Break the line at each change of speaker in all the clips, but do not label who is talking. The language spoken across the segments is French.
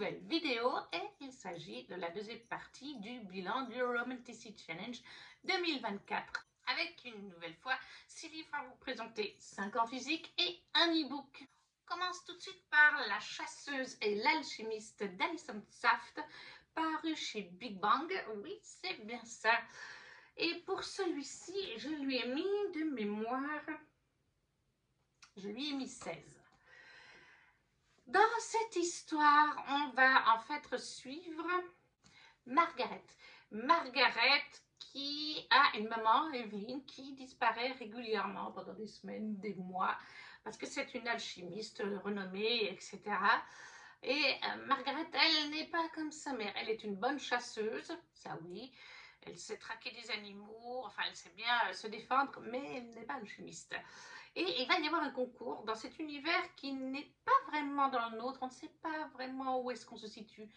nouvelle vidéo et il s'agit de la deuxième partie du bilan du Romanticity Challenge 2024. Avec une nouvelle fois 6 livres à vous présenter, 5 en physique et un e-book. On commence tout de suite par La chasseuse et l'alchimiste d'Alison Saft, paru chez Big Bang. Oui, c'est bien ça. Et pour celui-ci, je lui ai mis de mémoire, je lui ai mis 16. Dans cette histoire, on va en fait suivre Margaret. Margaret qui a une maman, Evelyn, qui disparaît régulièrement pendant des semaines, des mois, parce que c'est une alchimiste renommée, etc. Et Margaret, elle n'est pas comme sa mère. Elle est une bonne chasseuse, ça oui. Elle sait traquer des animaux, enfin elle sait bien se défendre, mais elle n'est pas alchimiste. Et il va y avoir un concours dans cet univers qui n'est pas vraiment dans le nôtre. On ne sait pas vraiment où est-ce qu'on se situe.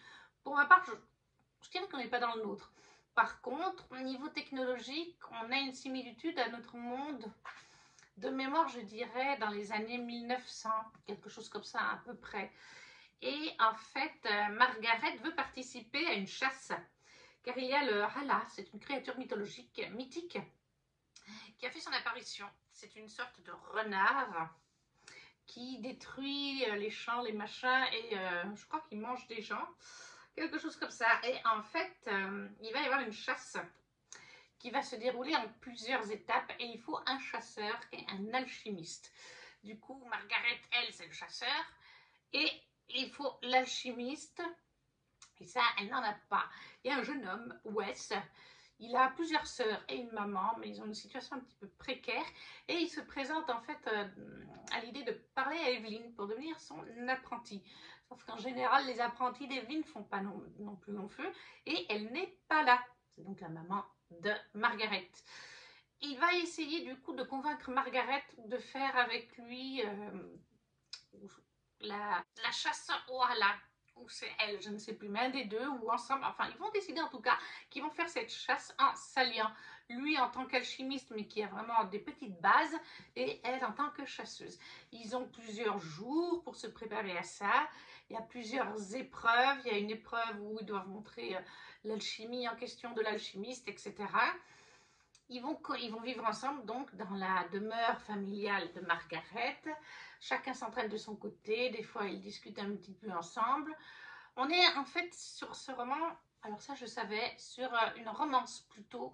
Pour ma part, je dirais qu'on n'est pas dans le nôtre. Par contre, au niveau technologique, on a une similitude à notre monde. De mémoire, je dirais dans les années 1900, quelque chose comme ça à peu près. Et en fait, Margaret veut participer à une chasse. Car il y a le Hala, c'est une créature mythologique, mythique, qui a fait son apparition. C'est une sorte de renard qui détruit les champs, les machins, et je crois qu'il mange des gens, quelque chose comme ça. Et en fait, il va y avoir une chasse qui va se dérouler en plusieurs étapes, et il faut un chasseur et un alchimiste. Du coup, Margaret, elle, c'est le chasseur, et il faut l'alchimiste, et ça, elle n'en a pas. Il y a un jeune homme, Wes. Il a plusieurs sœurs et une maman, mais ils ont une situation un petit peu précaire. Et il se présente en fait à l'idée de parler à Evelyn pour devenir son apprenti. Sauf qu'en général, les apprentis d'Evelyn ne font pas non plus long feu. Et elle n'est pas là. C'est donc la maman de Margaret. Il va essayer du coup de convaincre Margaret de faire avec lui la chasse au Hala. Ou c'est elle, je ne sais plus, mais un des deux, ou ensemble, enfin, ils vont décider en tout cas qu'ils vont faire cette chasse en s'alliant. Lui en tant qu'alchimiste, mais qui a vraiment des petites bases, et elle en tant que chasseuse. Ils ont plusieurs jours pour se préparer à ça. Il y a plusieurs épreuves. Il y a une épreuve où ils doivent montrer l'alchimie en question de l'alchimiste, etc. Ils vont vivre ensemble donc dans la demeure familiale de Margaret. Chacun s'entraîne de son côté, des fois ils discutent un petit peu ensemble. On est en fait sur ce roman, alors ça je savais, sur une romance plutôt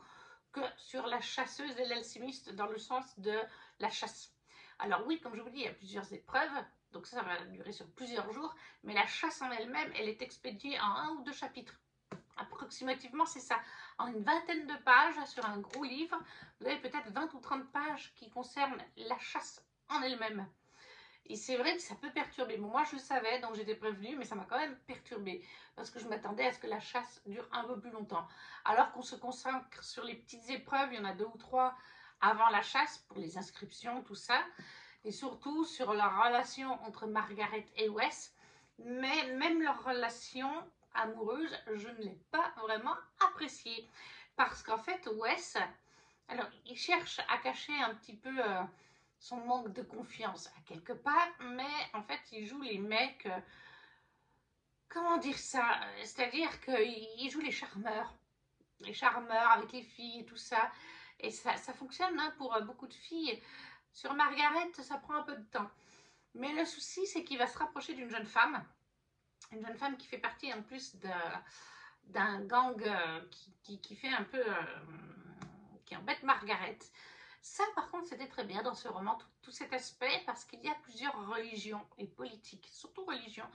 que sur la chasseuse et l'alchimiste dans le sens de la chasse. Alors oui, comme je vous dis, il y a plusieurs épreuves, donc ça va durer sur plusieurs jours, mais la chasse en elle-même, elle est expédiée en 1 ou 2 chapitres. Approximativement, c'est ça. En une vingtaine de pages, sur un gros livre, vous avez peut-être 20 ou 30 pages qui concernent la chasse en elle-même. Et c'est vrai que ça peut perturber. Bon, moi, je le savais, donc j'étais prévenue, mais ça m'a quand même perturbée. Parce que je m'attendais à ce que la chasse dure un peu plus longtemps. Alors qu'on se consacre sur les petites épreuves, il y en a 2 ou 3 avant la chasse, pour les inscriptions, tout ça. Et surtout sur la relation entre Margaret et Wes. Mais même leur relation amoureuse, je ne l'ai pas vraiment appréciée. Parce qu'en fait, Wes, alors, il cherche à cacher un petit peu son manque de confiance à quelque part, mais en fait, il joue les mecs, comment dire ça? C'est-à-dire qu'il joue les charmeurs avec les filles et tout ça. Et ça fonctionne hein, pour beaucoup de filles. Sur Margaret, ça prend un peu de temps. Mais le souci, c'est qu'il va se rapprocher d'une jeune femme qui fait partie en plus d'un gang qui fait un peu, qui embête Margaret. Ça, par contre, c'était très bien dans ce roman, tout cet aspect, parce qu'il y a plusieurs religions et politiques, surtout religions.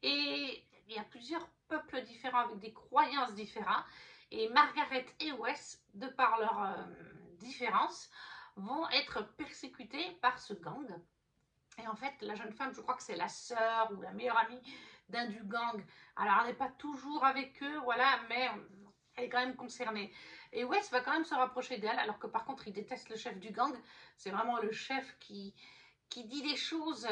Et il y a plusieurs peuples différents avec des croyances différentes. Et Margaret et Wes, de par leurs différences, vont être persécutés par ce gang. Et en fait, la jeune femme, je crois que c'est la sœur ou la meilleure amie d'un du gang. Alors, elle n'est pas toujours avec eux, voilà, mais elle est quand même concernée. Et Wes va quand même se rapprocher d'elle, alors que par contre, il déteste le chef du gang. C'est vraiment le chef qui dit des choses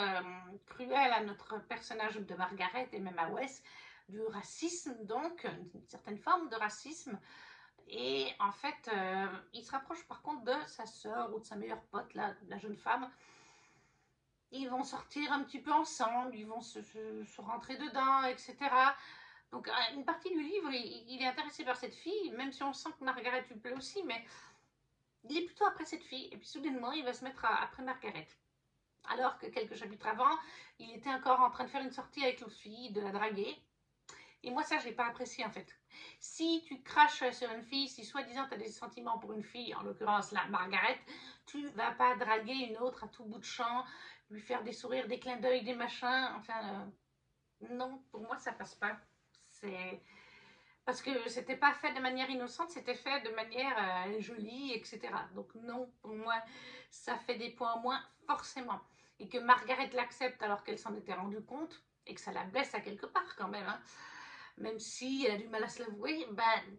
cruelles à notre personnage de Margaret et même à Wes. Du racisme, donc, une certaine forme de racisme. Et en fait, il se rapproche par contre de sa sœur ou de sa meilleure pote, la jeune femme. Ils vont sortir un petit peu ensemble, ils vont se rentrer dedans, etc. Donc une partie du livre, il est intéressé par cette fille, même si on sent que Margaret lui plaît aussi, mais il est plutôt après cette fille. Et puis soudainement, il va se mettre après Margaret. Alors que quelques chapitres avant, il était encore en train de faire une sortie avec l'autre fille, de la draguer. Et moi, ça, je n'ai pas apprécié en fait. Si tu craches sur une fille, si soi-disant tu as des sentiments pour une fille, en l'occurrence là, Margaret, tu ne vas pas draguer une autre à tout bout de champ, lui faire des sourires, des clins d'œil, des machins. Enfin, non, pour moi, ça passe pas. C'est parce que c'était pas fait de manière innocente, c'était fait de manière jolie, etc. Donc non, pour moi, ça fait des points en moins, forcément. Et que Margaret l'accepte alors qu'elle s'en était rendue compte, et que ça la blesse à quelque part quand même, hein. Même si elle a du mal à se l'avouer, ben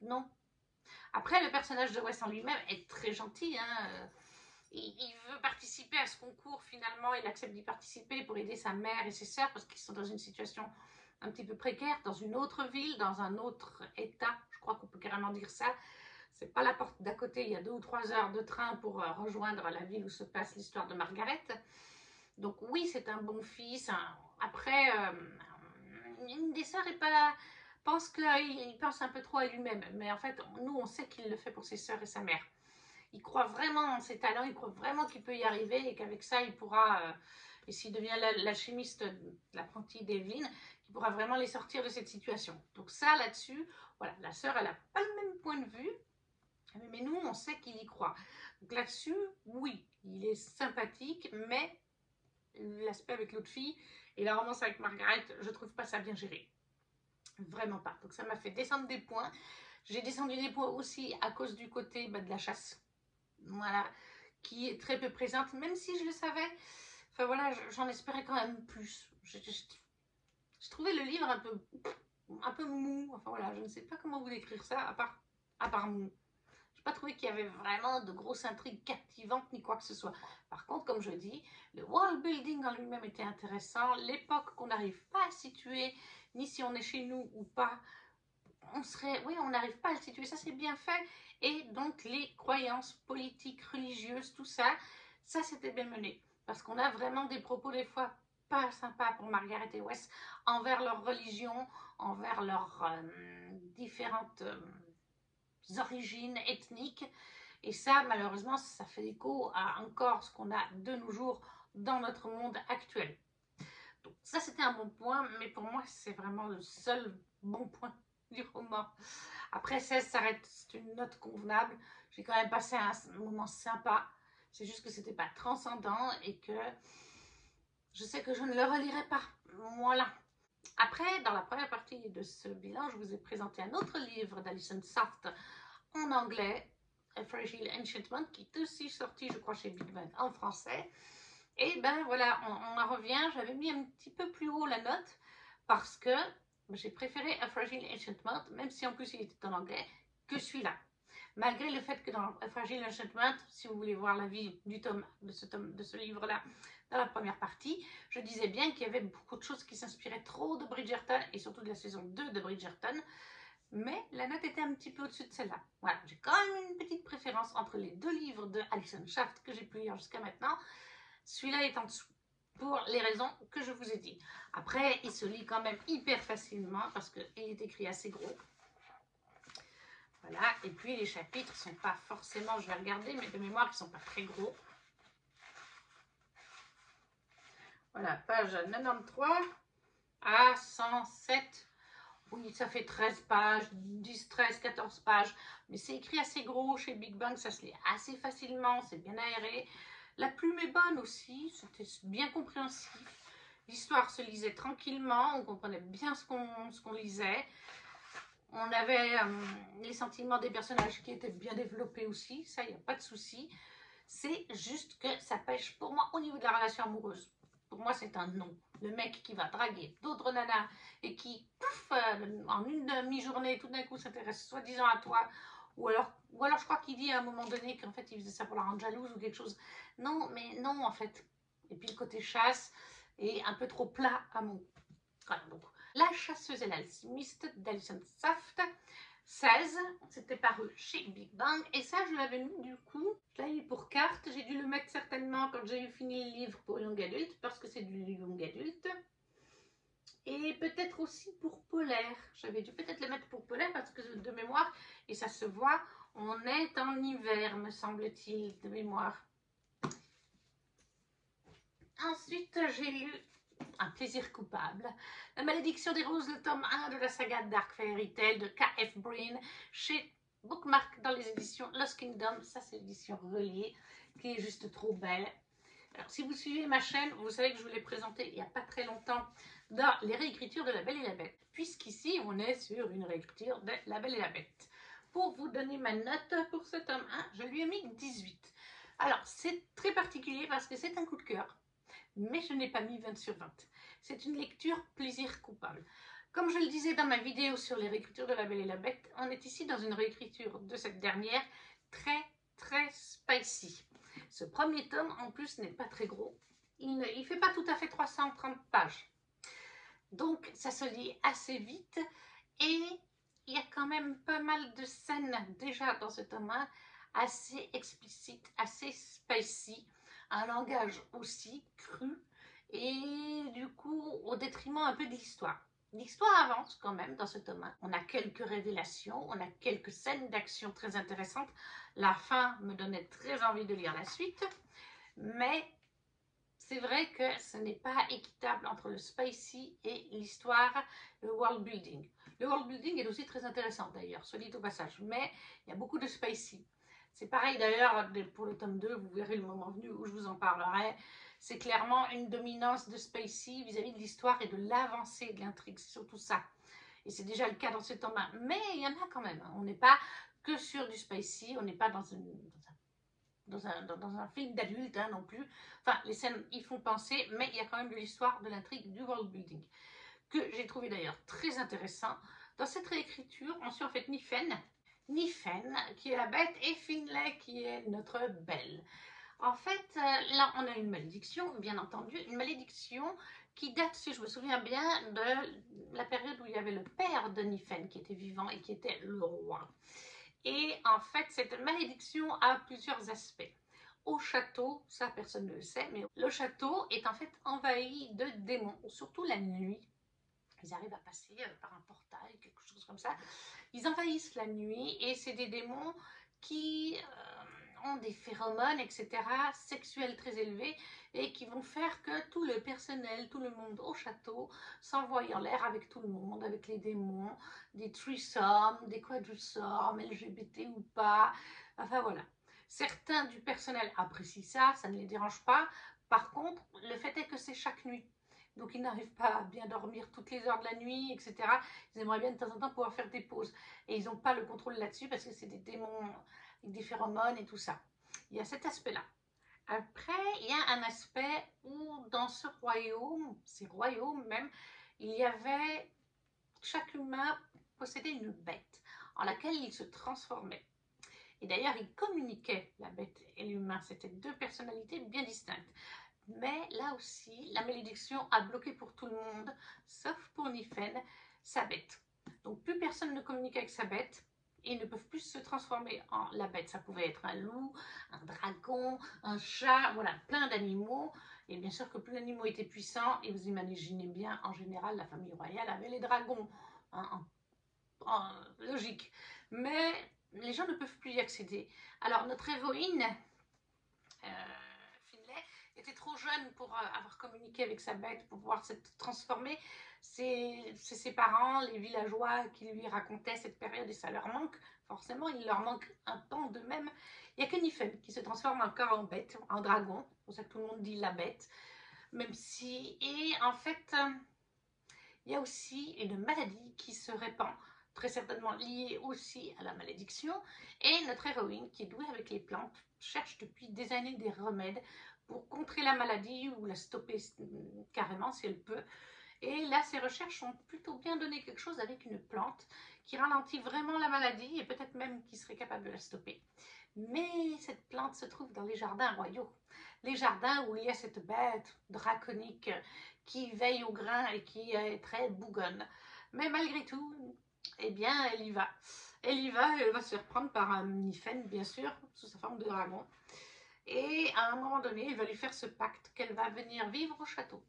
non. Après, le personnage de Wes en lui-même est très gentil, hein. Il veut participer à ce concours, finalement, il accepte d'y participer pour aider sa mère et ses sœurs, parce qu'ils sont dans une situation un petit peu précaire, dans une autre ville, dans un autre état, je crois qu'on peut carrément dire ça. C'est pas la porte d'à côté, il y a 2 ou 3 heures de train pour rejoindre la ville où se passe l'histoire de Margaret. Donc oui, c'est un bon fils. Après, une des sœurs pense qu'il pense un peu trop à lui-même, mais en fait, nous, on sait qu'il le fait pour ses sœurs et sa mère. Il croit vraiment en ses talents, il croit vraiment qu'il peut y arriver et qu'avec ça, il pourra, et s'il devient l'alchimiste, l'apprenti d'Elvin, il pourra vraiment les sortir de cette situation. Donc ça, là-dessus, voilà, la sœur, elle n'a pas le même point de vue, mais nous, on sait qu'il y croit. Donc là-dessus, oui, il est sympathique, mais l'aspect avec l'autre fille et la romance avec Margaret, je trouve pas ça bien géré. Vraiment pas. Donc ça m'a fait descendre des points. J'ai descendu des points aussi à cause du côté de la chasse. Voilà, qui est très peu présente, même si je le savais. Enfin voilà, j'en espérais quand même plus. Je trouvais le livre un peu mou. Enfin voilà, je ne sais pas comment vous décrire ça, à part mou. Je n'ai pas trouvé qu'il y avait vraiment de grosses intrigues captivantes ni quoi que ce soit. Par contre, comme je dis, le world building en lui-même était intéressant. L'époque qu'on n'arrive pas à situer, ni si on est chez nous ou pas, on n'arrive pas à le situer. Ça, c'est bien fait. Et donc, les croyances politiques, religieuses, tout ça, ça, c'était bien mené. Parce qu'on a vraiment des propos, des fois, pas sympas pour Margaret et Wes envers leur religion, envers leurs différentes origines ethniques. Et ça, malheureusement, ça fait écho à encore ce qu'on a de nos jours dans notre monde actuel. Donc ça, c'était un bon point, mais pour moi, c'est vraiment le seul bon point du roman. Après 16 s'arrête, c'est une note convenable. J'ai quand même passé un moment sympa. C'est juste que c'était pas transcendant et que je sais que je ne le relirai pas. Voilà. Après, dans la première partie de ce bilan, je vous ai présenté un autre livre d'Alison Soft en anglais, A Fragile Enchantment, qui est aussi sorti, je crois, chez Big Bang en français. Et ben voilà, on en revient. J'avais mis un petit peu plus haut la note parce que j'ai préféré A Fragile Enchantment, même si en plus il était en anglais, que celui-là. Malgré le fait que dans A Fragile Enchantment, si vous voulez voir l'avis du tome, de ce livre-là, dans la première partie, je disais bien qu'il y avait beaucoup de choses qui s'inspiraient trop de Bridgerton, et surtout de la saison 2 de Bridgerton, mais la note était un petit peu au-dessus de celle-là. Voilà, j'ai quand même une petite préférence entre les 2 livres de Alison Shaft que j'ai pu lire jusqu'à maintenant. Celui-là est en dessous, pour les raisons que je vous ai dit. Après, il se lit quand même hyper facilement, parce qu'il est écrit assez gros. Voilà, et puis les chapitres ne sont pas forcément, je vais regarder, mais de mémoire, ils ne sont pas très gros. Voilà, page 93 à 107. Oui, ça fait 13 pages, 10, 13, 14 pages. Mais c'est écrit assez gros chez Big Bang, ça se lit assez facilement, c'est bien aéré. La plume est bonne aussi, c'était bien compréhensif. L'histoire se lisait tranquillement, on comprenait bien ce qu'on lisait. On avait les sentiments des personnages qui étaient bien développés aussi, ça, il n'y a pas de souci. C'est juste que ça pêche pour moi au niveau de la relation amoureuse. Pour moi, c'est un non. Le mec qui va draguer d'autres nanas et qui, pouf, en une demi-journée, tout d'un coup, s'intéresse soi-disant à toi. Ou alors je crois qu'il dit à un moment donné qu'en fait, il faisait ça pour la rendre jalouse ou quelque chose. Non, mais non, en fait. Et puis le côté chasse est un peu trop plat à mon... Voilà, donc, La chasseuse et l'alchimiste d'Alison Soft. 16, c'était paru chez Big Bang, et ça je l'avais mis du coup, je l'avais mis pour carte, j'ai dû le mettre certainement quand j'ai eu fini le livre pour Young Adult, parce que c'est du Young Adult, et peut-être aussi pour Polaire, j'avais dû peut-être le mettre pour Polaire parce que de mémoire, et ça se voit, on est en hiver me semble-t-il, de mémoire. Ensuite j'ai lu Un plaisir coupable, La malédiction des roses, le tome 1 de la saga Dark Fairy Tale de K.F. Breene chez Bookmark dans les éditions Lost Kingdom. Ça, c'est l'édition reliée qui est juste trop belle. Alors, si vous suivez ma chaîne, vous savez que je vous l'ai présenté il n'y a pas très longtemps dans les réécritures de La Belle et la Bête, puisqu'ici, on est sur une réécriture de La Belle et la Bête. Pour vous donner ma note pour ce tome 1, je lui ai mis 18. Alors, c'est très particulier parce que c'est un coup de cœur, mais je n'ai pas mis 20 sur 20. C'est une lecture plaisir coupable. Comme je le disais dans ma vidéo sur les réécritures de La Belle et la Bête, on est ici dans une réécriture de cette dernière très spicy. Ce premier tome, en plus, n'est pas très gros. Il ne fait pas tout à fait 330 pages. Donc, ça se lit assez vite et il y a quand même pas mal de scènes déjà dans ce tome 1 assez explicites, assez spicy, un langage aussi cru et du coup au détriment un peu de l'histoire. L'histoire avance quand même dans ce tome 1. On a quelques révélations, on a quelques scènes d'action très intéressantes. La fin me donnait très envie de lire la suite, mais c'est vrai que ce n'est pas équitable entre le spicy et l'histoire, le world building. Le world building est aussi très intéressant d'ailleurs, soit dit au passage, mais il y a beaucoup de spicy. C'est pareil d'ailleurs pour le tome 2, vous verrez le moment venu où je vous en parlerai. C'est clairement une dominance de spicy vis-à-vis de l'histoire et de l'avancée de l'intrigue, c'est surtout ça. Et c'est déjà le cas dans ce tome 1, mais il y en a quand même. On n'est pas que sur du spicy, on n'est pas dans un film d'adulte hein, non plus. Enfin, les scènes y font penser, mais il y a quand même de l'histoire, de l'intrigue, du world building, que j'ai trouvé d'ailleurs très intéressant. Dans cette réécriture, on suit en fait Nifen, qui est la bête, et Finlay, qui est notre belle. En fait, là, on a une malédiction, bien entendu, une malédiction qui date, si je me souviens bien, de la période où il y avait le père de Nifen qui était vivant et qui était le roi. Et en fait, cette malédiction a plusieurs aspects. Au château, ça personne ne le sait, mais le château est en fait envahi de démons, surtout la nuit. Ils arrivent à passer par un portail, quelque chose comme ça. Ils envahissent la nuit et c'est des démons qui ont des phéromones, etc., sexuels très élevés et qui vont faire que tout le personnel, tout le monde au château s'envoie en l'air avec tout le monde, avec les démons, des threesomes, des quadrusomes, LGBT ou pas, enfin voilà. Certains du personnel apprécient ça, ça ne les dérange pas. Par contre, le fait est que c'est chaque nuit. Donc ils n'arrivent pas à bien dormir toutes les heures de la nuit, etc. Ils aimeraient bien de temps en temps pouvoir faire des pauses. Et ils n'ont pas le contrôle là-dessus parce que c'est des démons avec des phéromones et tout ça. Il y a cet aspect-là. Après, il y a un aspect où dans ce royaume, ces royaumes même, il y avait, chaque humain possédait une bête en laquelle il se transformait. Et d'ailleurs, il communiquait, la bête et l'humain. C'était deux personnalités bien distinctes. Mais là aussi, la malédiction a bloqué pour tout le monde, sauf pour Nifen, sa bête. Donc plus personne ne communique avec sa bête et ils ne peuvent plus se transformer en la bête. Ça pouvait être un loup, un dragon, un chat, voilà, plein d'animaux. Et bien sûr que plus l'animal était puissant, et vous imaginez bien, en général, la famille royale avait les dragons, hein, en logique. Mais les gens ne peuvent plus y accéder. Alors notre héroïne, était trop jeune pour avoir communiqué avec sa bête, pour pouvoir se transformer. C'est ses parents, les villageois qui lui racontaient cette période et ça leur manque. Forcément, il leur manque un pan d'eux-mêmes. Il n'y a que Nifen qui se transforme encore en bête, en dragon. C'est pour ça que tout le monde dit la bête. Même si... Et en fait, il y a aussi une maladie qui se répand, très certainement liée aussi à la malédiction. Et notre héroïne, qui est douée avec les plantes, cherche depuis des années des remèdes pour contrer la maladie ou la stopper carrément si elle peut. Et là, ses recherches ont plutôt bien donné quelque chose avec une plante qui ralentit vraiment la maladie et peut-être même qui serait capable de la stopper. Mais cette plante se trouve dans les jardins royaux. Les jardins où il y a cette bête draconique qui veille au grain et qui est très bougonne. Mais malgré tout, eh bien, elle y va. Elle y va, elle va se faire prendre par un Nifen, bien sûr, sous sa forme de dragon. Et à un moment donné, il va lui faire ce pacte qu'elle va venir vivre au château,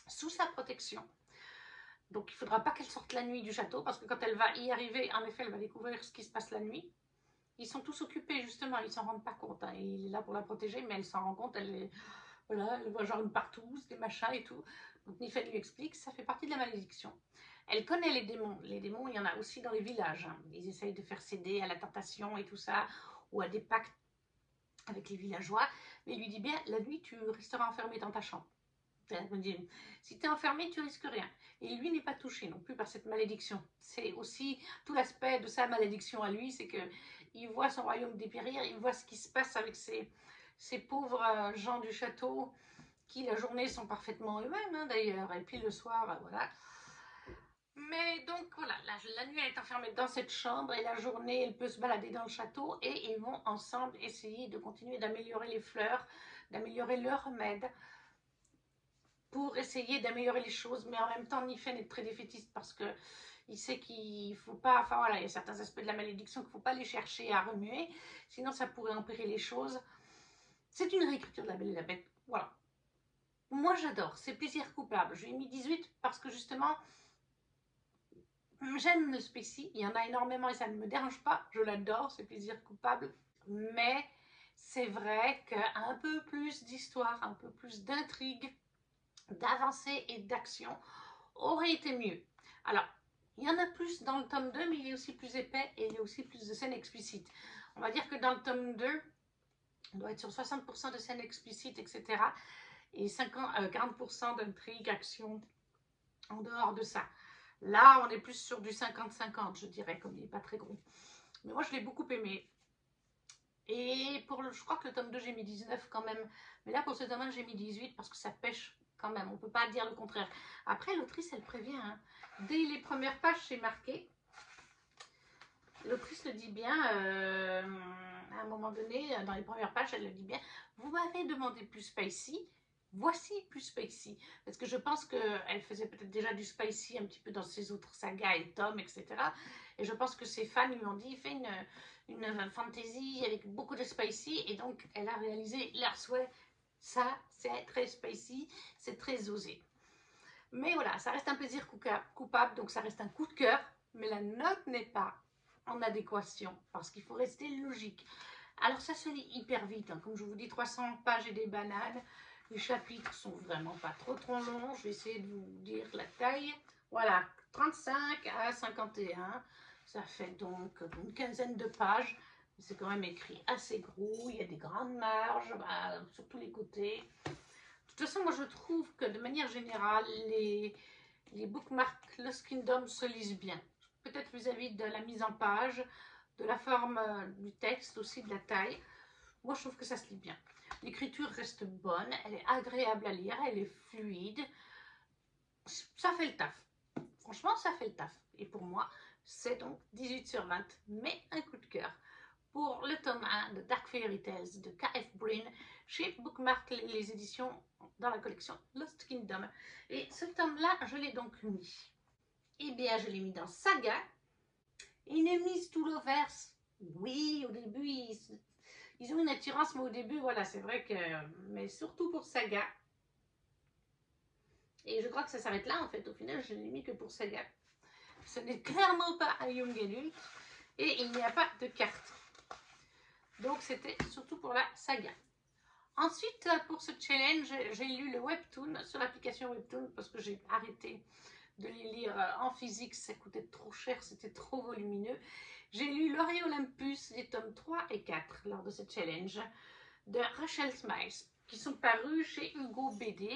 sous sa protection. Donc il ne faudra pas qu'elle sorte la nuit du château, parce que quand elle va y arriver, en effet, elle va découvrir ce qui se passe la nuit. Ils sont tous occupés, justement, ils ne s'en rendent pas compte. Hein. Il est là pour la protéger, mais elle s'en rend compte, voilà, elle voit genre une partouze, des machins et tout. Donc Nifen lui explique, ça fait partie de la malédiction. Elle connaît les démons. Les démons, il y en a aussi dans les villages. Hein. Ils essayent de faire céder à la tentation et tout ça, ou à des pactes avec les villageois. Mais il lui dit bien, la nuit, tu resteras enfermé dans ta chambre. Si tu es enfermé, tu risques rien. Et lui n'est pas touché non plus par cette malédiction. C'est aussi tout l'aspect de sa malédiction à lui, c'est qu'il voit son royaume dépérir, il voit ce qui se passe avec ces pauvres gens du château qui la journée sont parfaitement eux-mêmes hein, d'ailleurs, et puis le soir, voilà. Mais donc voilà, la nuit elle est enfermée dans cette chambre et la journée elle peut se balader dans le château et ils vont ensemble essayer de continuer d'améliorer les fleurs, d'améliorer leurs remèdes pour essayer d'améliorer les choses, mais en même temps Nifen est très défaitiste parce que il sait qu'il faut pas, enfin voilà, il y a certains aspects de la malédiction qu'il ne faut pas les chercher à remuer, sinon ça pourrait empirer les choses. C'est une réécriture de La Belle et la Bête, voilà. Moi j'adore, c'est plaisir coupable. Je lui ai mis 18 parce que justement, j'aime le spécie, il y en a énormément et ça ne me dérange pas, je l'adore, c'est plaisir coupable. Mais c'est vrai qu'un peu plus d'histoire, un peu plus d'intrigue, d'avancée et d'action aurait été mieux. Alors, il y en a plus dans le tome 2, mais il est aussi plus épais et il y a aussi plus de scènes explicites. On va dire que dans le tome 2, on doit être sur 60% de scènes explicites, etc. Et 40% d'intrigue, action en dehors de ça. Là, on est plus sur du 50-50, je dirais, comme il n'est pas très gros. Mais moi, je l'ai beaucoup aimé. Et je crois que le tome 2, j'ai mis 19 quand même. Mais là, pour ce tome 1, j'ai mis 18 parce que ça pêche quand même. On ne peut pas dire le contraire. Après, l'autrice, elle prévient. Hein. Dès les premières pages, c'est marqué. L'autrice le dit bien. À un moment donné, dans les premières pages, elle le dit bien. Vous m'avez demandé plus spicy. Voici plus spicy. Parce que je pense qu'elle faisait peut-être déjà du spicy un petit peu dans ses autres sagas et tomes, etc. Et je pense que ses fans lui ont dit, fais une fantasy avec beaucoup de spicy. Et donc, elle a réalisé leur souhait. Ça, c'est très spicy, c'est très osé. Mais voilà, ça reste un plaisir coupable, donc ça reste un coup de cœur. Mais la note n'est pas en adéquation, parce qu'il faut rester logique. Alors ça se lit hyper vite, hein. Comme je vous dis, 300 pages et des bananes. Les chapitres sont vraiment pas trop longs. Je vais essayer de vous dire la taille. Voilà, 35 à 51. Ça fait donc une quinzaine de pages. C'est quand même écrit assez gros. Il y a des grandes marges sur tous les côtés. De toute façon, moi je trouve que de manière générale, les bookmarks Lost Kingdom se lisent bien. Peut-être vis-à-vis de la mise en page, de la forme du texte, aussi de la taille. Moi, je trouve que ça se lit bien. L'écriture reste bonne, elle est agréable à lire, elle est fluide. Ça fait le taf. Franchement, ça fait le taf. Et pour moi, c'est donc 18 sur 20, mais un coup de cœur. Pour le tome 1 de Dark Fairy Tales de K.F. Breene, chez Bookmark, les éditions dans la collection Lost Kingdom. Et ce tome-là, je l'ai donc mis. Eh bien, je l'ai mis dans Saga. Une mise tout l'overse. Oui, au début, ils ont une attirance, mais au début, voilà, c'est vrai que... Mais surtout pour Saga. Et je crois que ça s'arrête là, en fait. Au final, je ne l'ai mis que pour Saga. Ce n'est clairement pas un Young Adult. Et il n'y a pas de carte. Donc, c'était surtout pour la Saga. Ensuite, pour ce challenge, j'ai lu le Webtoon sur l'application Webtoon parce que j'ai arrêté de les lire en physique, ça coûtait trop cher, c'était trop volumineux. J'ai lu Laurier Olympus, les tomes 3 et 4 lors de ce challenge de Rachel Smiles, qui sont parus chez Hugo BD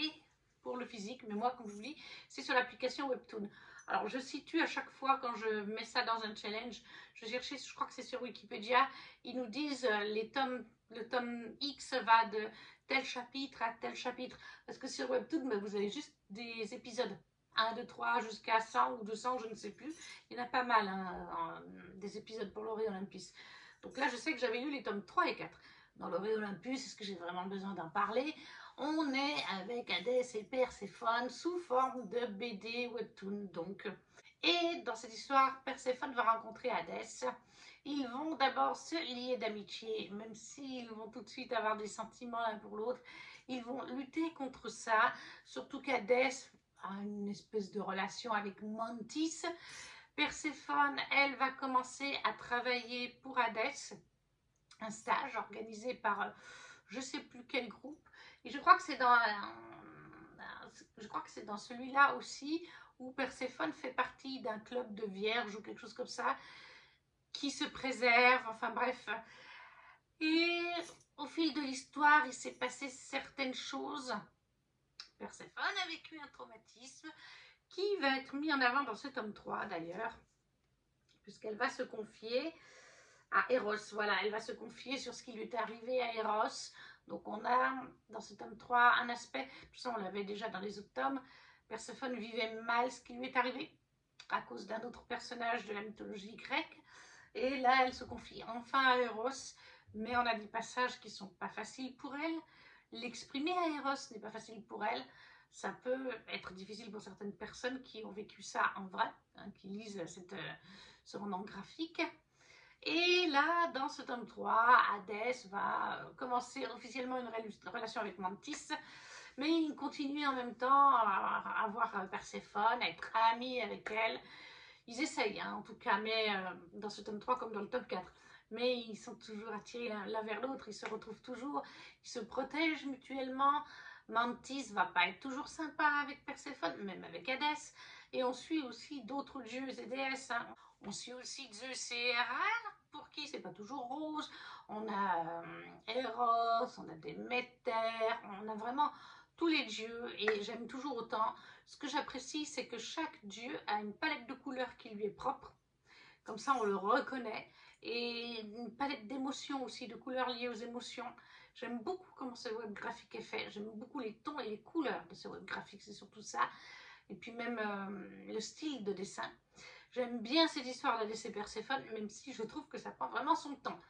pour le physique, mais moi, comme je vous dis, c'est sur l'application Webtoon. Alors, je situe à chaque fois quand je mets ça dans un challenge, je cherchais, je crois que c'est sur Wikipédia, ils nous disent le tome X va de tel chapitre à tel chapitre, parce que sur Webtoon, vous avez juste des épisodes 1, 2, 3 jusqu'à 100 ou 200, je ne sais plus. Il y en a pas mal, hein, des épisodes pour Laurier Olympus. Donc là, je sais que j'avais lu les tomes 3 et 4. Dans Laurier Olympus, est-ce que j'ai vraiment besoin d'en parler? On est avec Hadès et Perséphone sous forme de BD Webtoon, donc. Et dans cette histoire, Perséphone va rencontrer Hadès. Ils vont d'abord se lier d'amitié, même s'ils vont tout de suite avoir des sentiments l'un pour l'autre. Ils vont lutter contre ça, surtout qu'Hadès a une espèce de relation avec Mantis. Perséphone, elle, va commencer à travailler pour Hadès, un stage organisé par je ne sais plus quel groupe. Et je crois que c'est dans celui-là aussi où Perséphone fait partie d'un club de vierges ou quelque chose comme ça, qui se préserve, enfin bref. Et au fil de l'histoire, il s'est passé certaines choses. Perséphone a vécu un traumatisme qui va être mis en avant dans ce tome 3 d'ailleurs, puisqu'elle va se confier à Eros. Voilà, elle va se confier sur ce qui lui est arrivé à Eros. Donc on a dans ce tome 3 un aspect, de toute façon on l'avait déjà dans les autres tomes, Perséphone vivait mal ce qui lui est arrivé à cause d'un autre personnage de la mythologie grecque. Et là, elle se confie enfin à Eros, mais on a des passages qui ne sont pas faciles pour elle. L'exprimer à Eros n'est pas facile pour elle. Ça peut être difficile pour certaines personnes qui ont vécu ça en vrai, hein, qui lisent ce roman graphique. Et là, dans ce tome 3, Hadès va commencer officiellement une relation avec Mantis, mais il continue en même temps à avoir Perséphone, à être ami avec elle. Ils essayent, hein, en tout cas, mais dans ce tome 3 comme dans le tome 4. Mais ils sont toujours attirés l'un vers l'autre, ils se retrouvent toujours, ils se protègent mutuellement. Mantis va pas être toujours sympa avec Perséphone, même avec Hadès. Et on suit aussi d'autres dieux et déesses. Hein. On suit aussi Zeus et Héra, pour qui c'est pas toujours rose. On a Eros, on a Déméter, on a vraiment tous les dieux. Et j'aime toujours autant. Ce que j'apprécie, c'est que chaque dieu a une palette de couleurs qui lui est propre. Comme ça, on le reconnaît. Et une palette d'émotions aussi, de couleurs liées aux émotions. J'aime beaucoup comment ce web graphique est fait. J'aime beaucoup les tons et les couleurs de ce web graphique, c'est surtout ça. Et puis même le style de dessin. J'aime bien cette histoire d'Hadès et Perséphone, même si je trouve que ça prend vraiment son temps.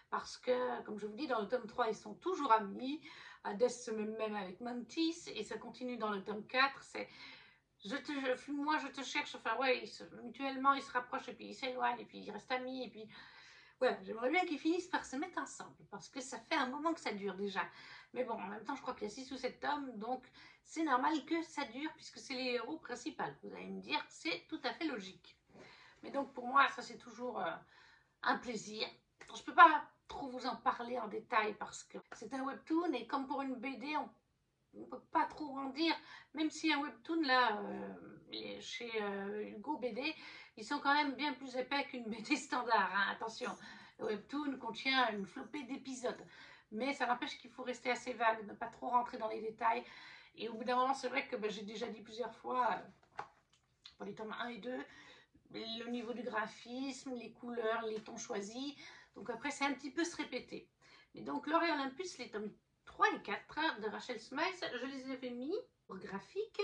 Parce que, comme je vous dis, dans le tome 3, ils sont toujours amis. Hadès se met même avec Mantis. Et ça continue dans le tome 4. C'est moi je te cherche, enfin ouais, mutuellement ils se rapprochent et puis ils s'éloignent et puis ils restent amis et puis ouais, j'aimerais bien qu'ils finissent par se mettre ensemble parce que ça fait un moment que ça dure déjà. Mais bon, en même temps je crois qu'il y a 6 ou 7 tomes, donc c'est normal que ça dure puisque c'est les héros principaux. Vous allez me dire, c'est tout à fait logique. Mais donc pour moi ça c'est toujours un plaisir. Je peux pas trop vous en parler en détail parce que c'est un webtoon et comme pour une BD on ne peut pas trop en dire, même si un webtoon, là, chez Hugo BD, ils sont quand même bien plus épais qu'une BD standard, hein, attention. Le webtoon contient une flopée d'épisodes, mais ça n'empêche qu'il faut rester assez vague, ne pas trop rentrer dans les détails. Et au bout d'un moment, c'est vrai que j'ai déjà dit plusieurs fois, pour les tomes 1 et 2, le niveau du graphisme, les couleurs, les tons choisis, donc après, c'est un petit peu se répéter. Mais donc, L'Or et Olympus, les tomes 3 et 4 de Rachel Smiles, je les avais mis pour graphique.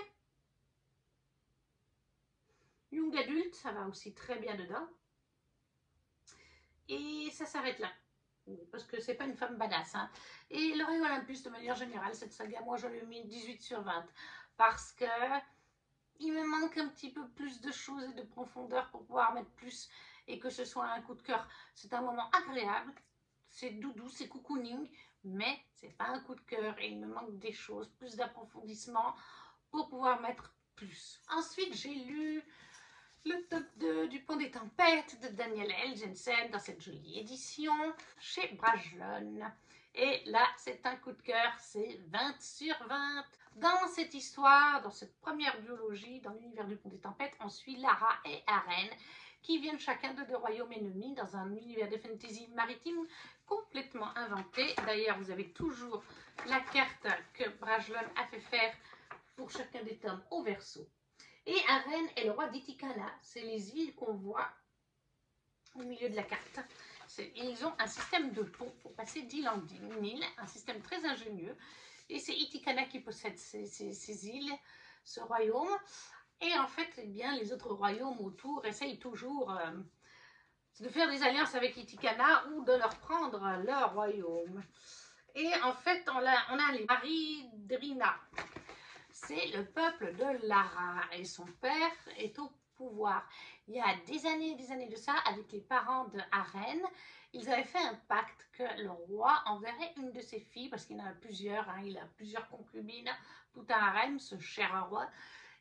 Young Adult, ça va aussi très bien dedans. Et ça s'arrête là. Parce que c'est pas une femme badass. Hein. Et L'Or et Olympus, de manière générale, cette saga, moi je l'ai mis 18 sur 20. Parce que il me manque un petit peu plus de choses et de profondeur pour pouvoir mettre plus et que ce soit un coup de cœur. C'est un moment agréable. C'est doudou, c'est cocooning, mais c'est pas un coup de cœur et il me manque des choses, plus d'approfondissement pour pouvoir mettre plus. Ensuite, j'ai lu le tome 2 du Pont des Tempêtes de Daniel L. Jensen dans cette jolie édition chez Brajlon. Et là, c'est un coup de cœur, c'est 20 sur 20. Dans cette histoire, dans cette première biologie, dans l'univers du Pont des Tempêtes, on suit Lara et Aren qui viennent chacun de deux royaumes ennemis dans un univers de fantasy maritime complètement inventé. D'ailleurs, vous avez toujours la carte que Brajlon a fait faire pour chacun des tomes au verso. Et Aren est le roi d'Itikana. C'est les îles qu'on voit au milieu de la carte. Ils ont un système de pont pour passer d'île en île, un système très ingénieux. Et c'est Itikana qui possède ces îles, ce royaume. Et en fait, eh bien, les autres royaumes autour essayent toujours de faire des alliances avec Itikana ou de leur prendre leur royaume. Et en fait, on a les Maridrina. C'est le peuple de Lara et son père est au pouvoir. Il y a des années de ça, avec les parents de Arène, ils avaient fait un pacte que le roi enverrait une de ses filles, parce qu'il en a plusieurs, hein, il a plusieurs concubines, tout un harem, ce cher roi,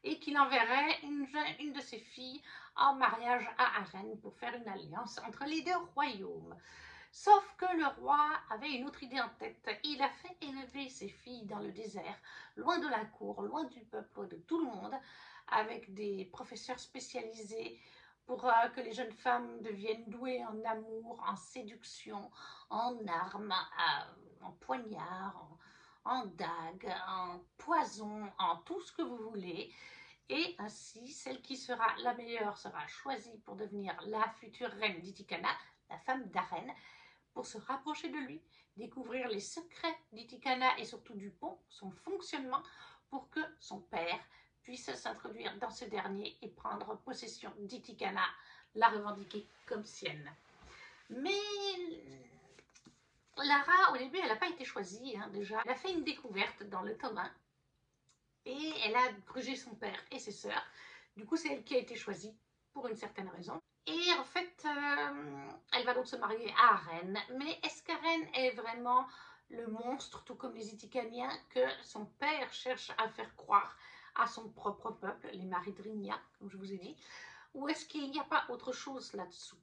et qu'il enverrait une de ses filles en mariage à Arène pour faire une alliance entre les deux royaumes. Sauf que le roi avait une autre idée en tête. Il a fait élever ses filles dans le désert, loin de la cour, loin du peuple, de tout le monde, avec des professeurs spécialisés pour que les jeunes femmes deviennent douées en amour, en séduction, en armes, en poignards, en dagues, en poison, en tout ce que vous voulez. Et ainsi, celle qui sera la meilleure sera choisie pour devenir la future reine d'Itikana, la femme d'Arène, pour se rapprocher de lui, découvrir les secrets d'Itikana et surtout du pont, son fonctionnement, pour que son père puisse s'introduire dans ce dernier et prendre possession d'Itikana, la revendiquer comme sienne. Mais Lara, au début, elle n'a pas été choisie, hein, déjà. Elle a fait une découverte dans le tome 1 et elle a grugé son père et ses sœurs. Du coup, c'est elle qui a été choisie pour une certaine raison. Et en fait, elle va donc se marier à Arène. Mais est-ce qu'Arène est vraiment le monstre, tout comme les Itikaniens, que son père cherche à faire croire à son propre peuple, les Maridrinia, comme je vous ai dit? Ou est-ce qu'il n'y a pas autre chose là-dessous?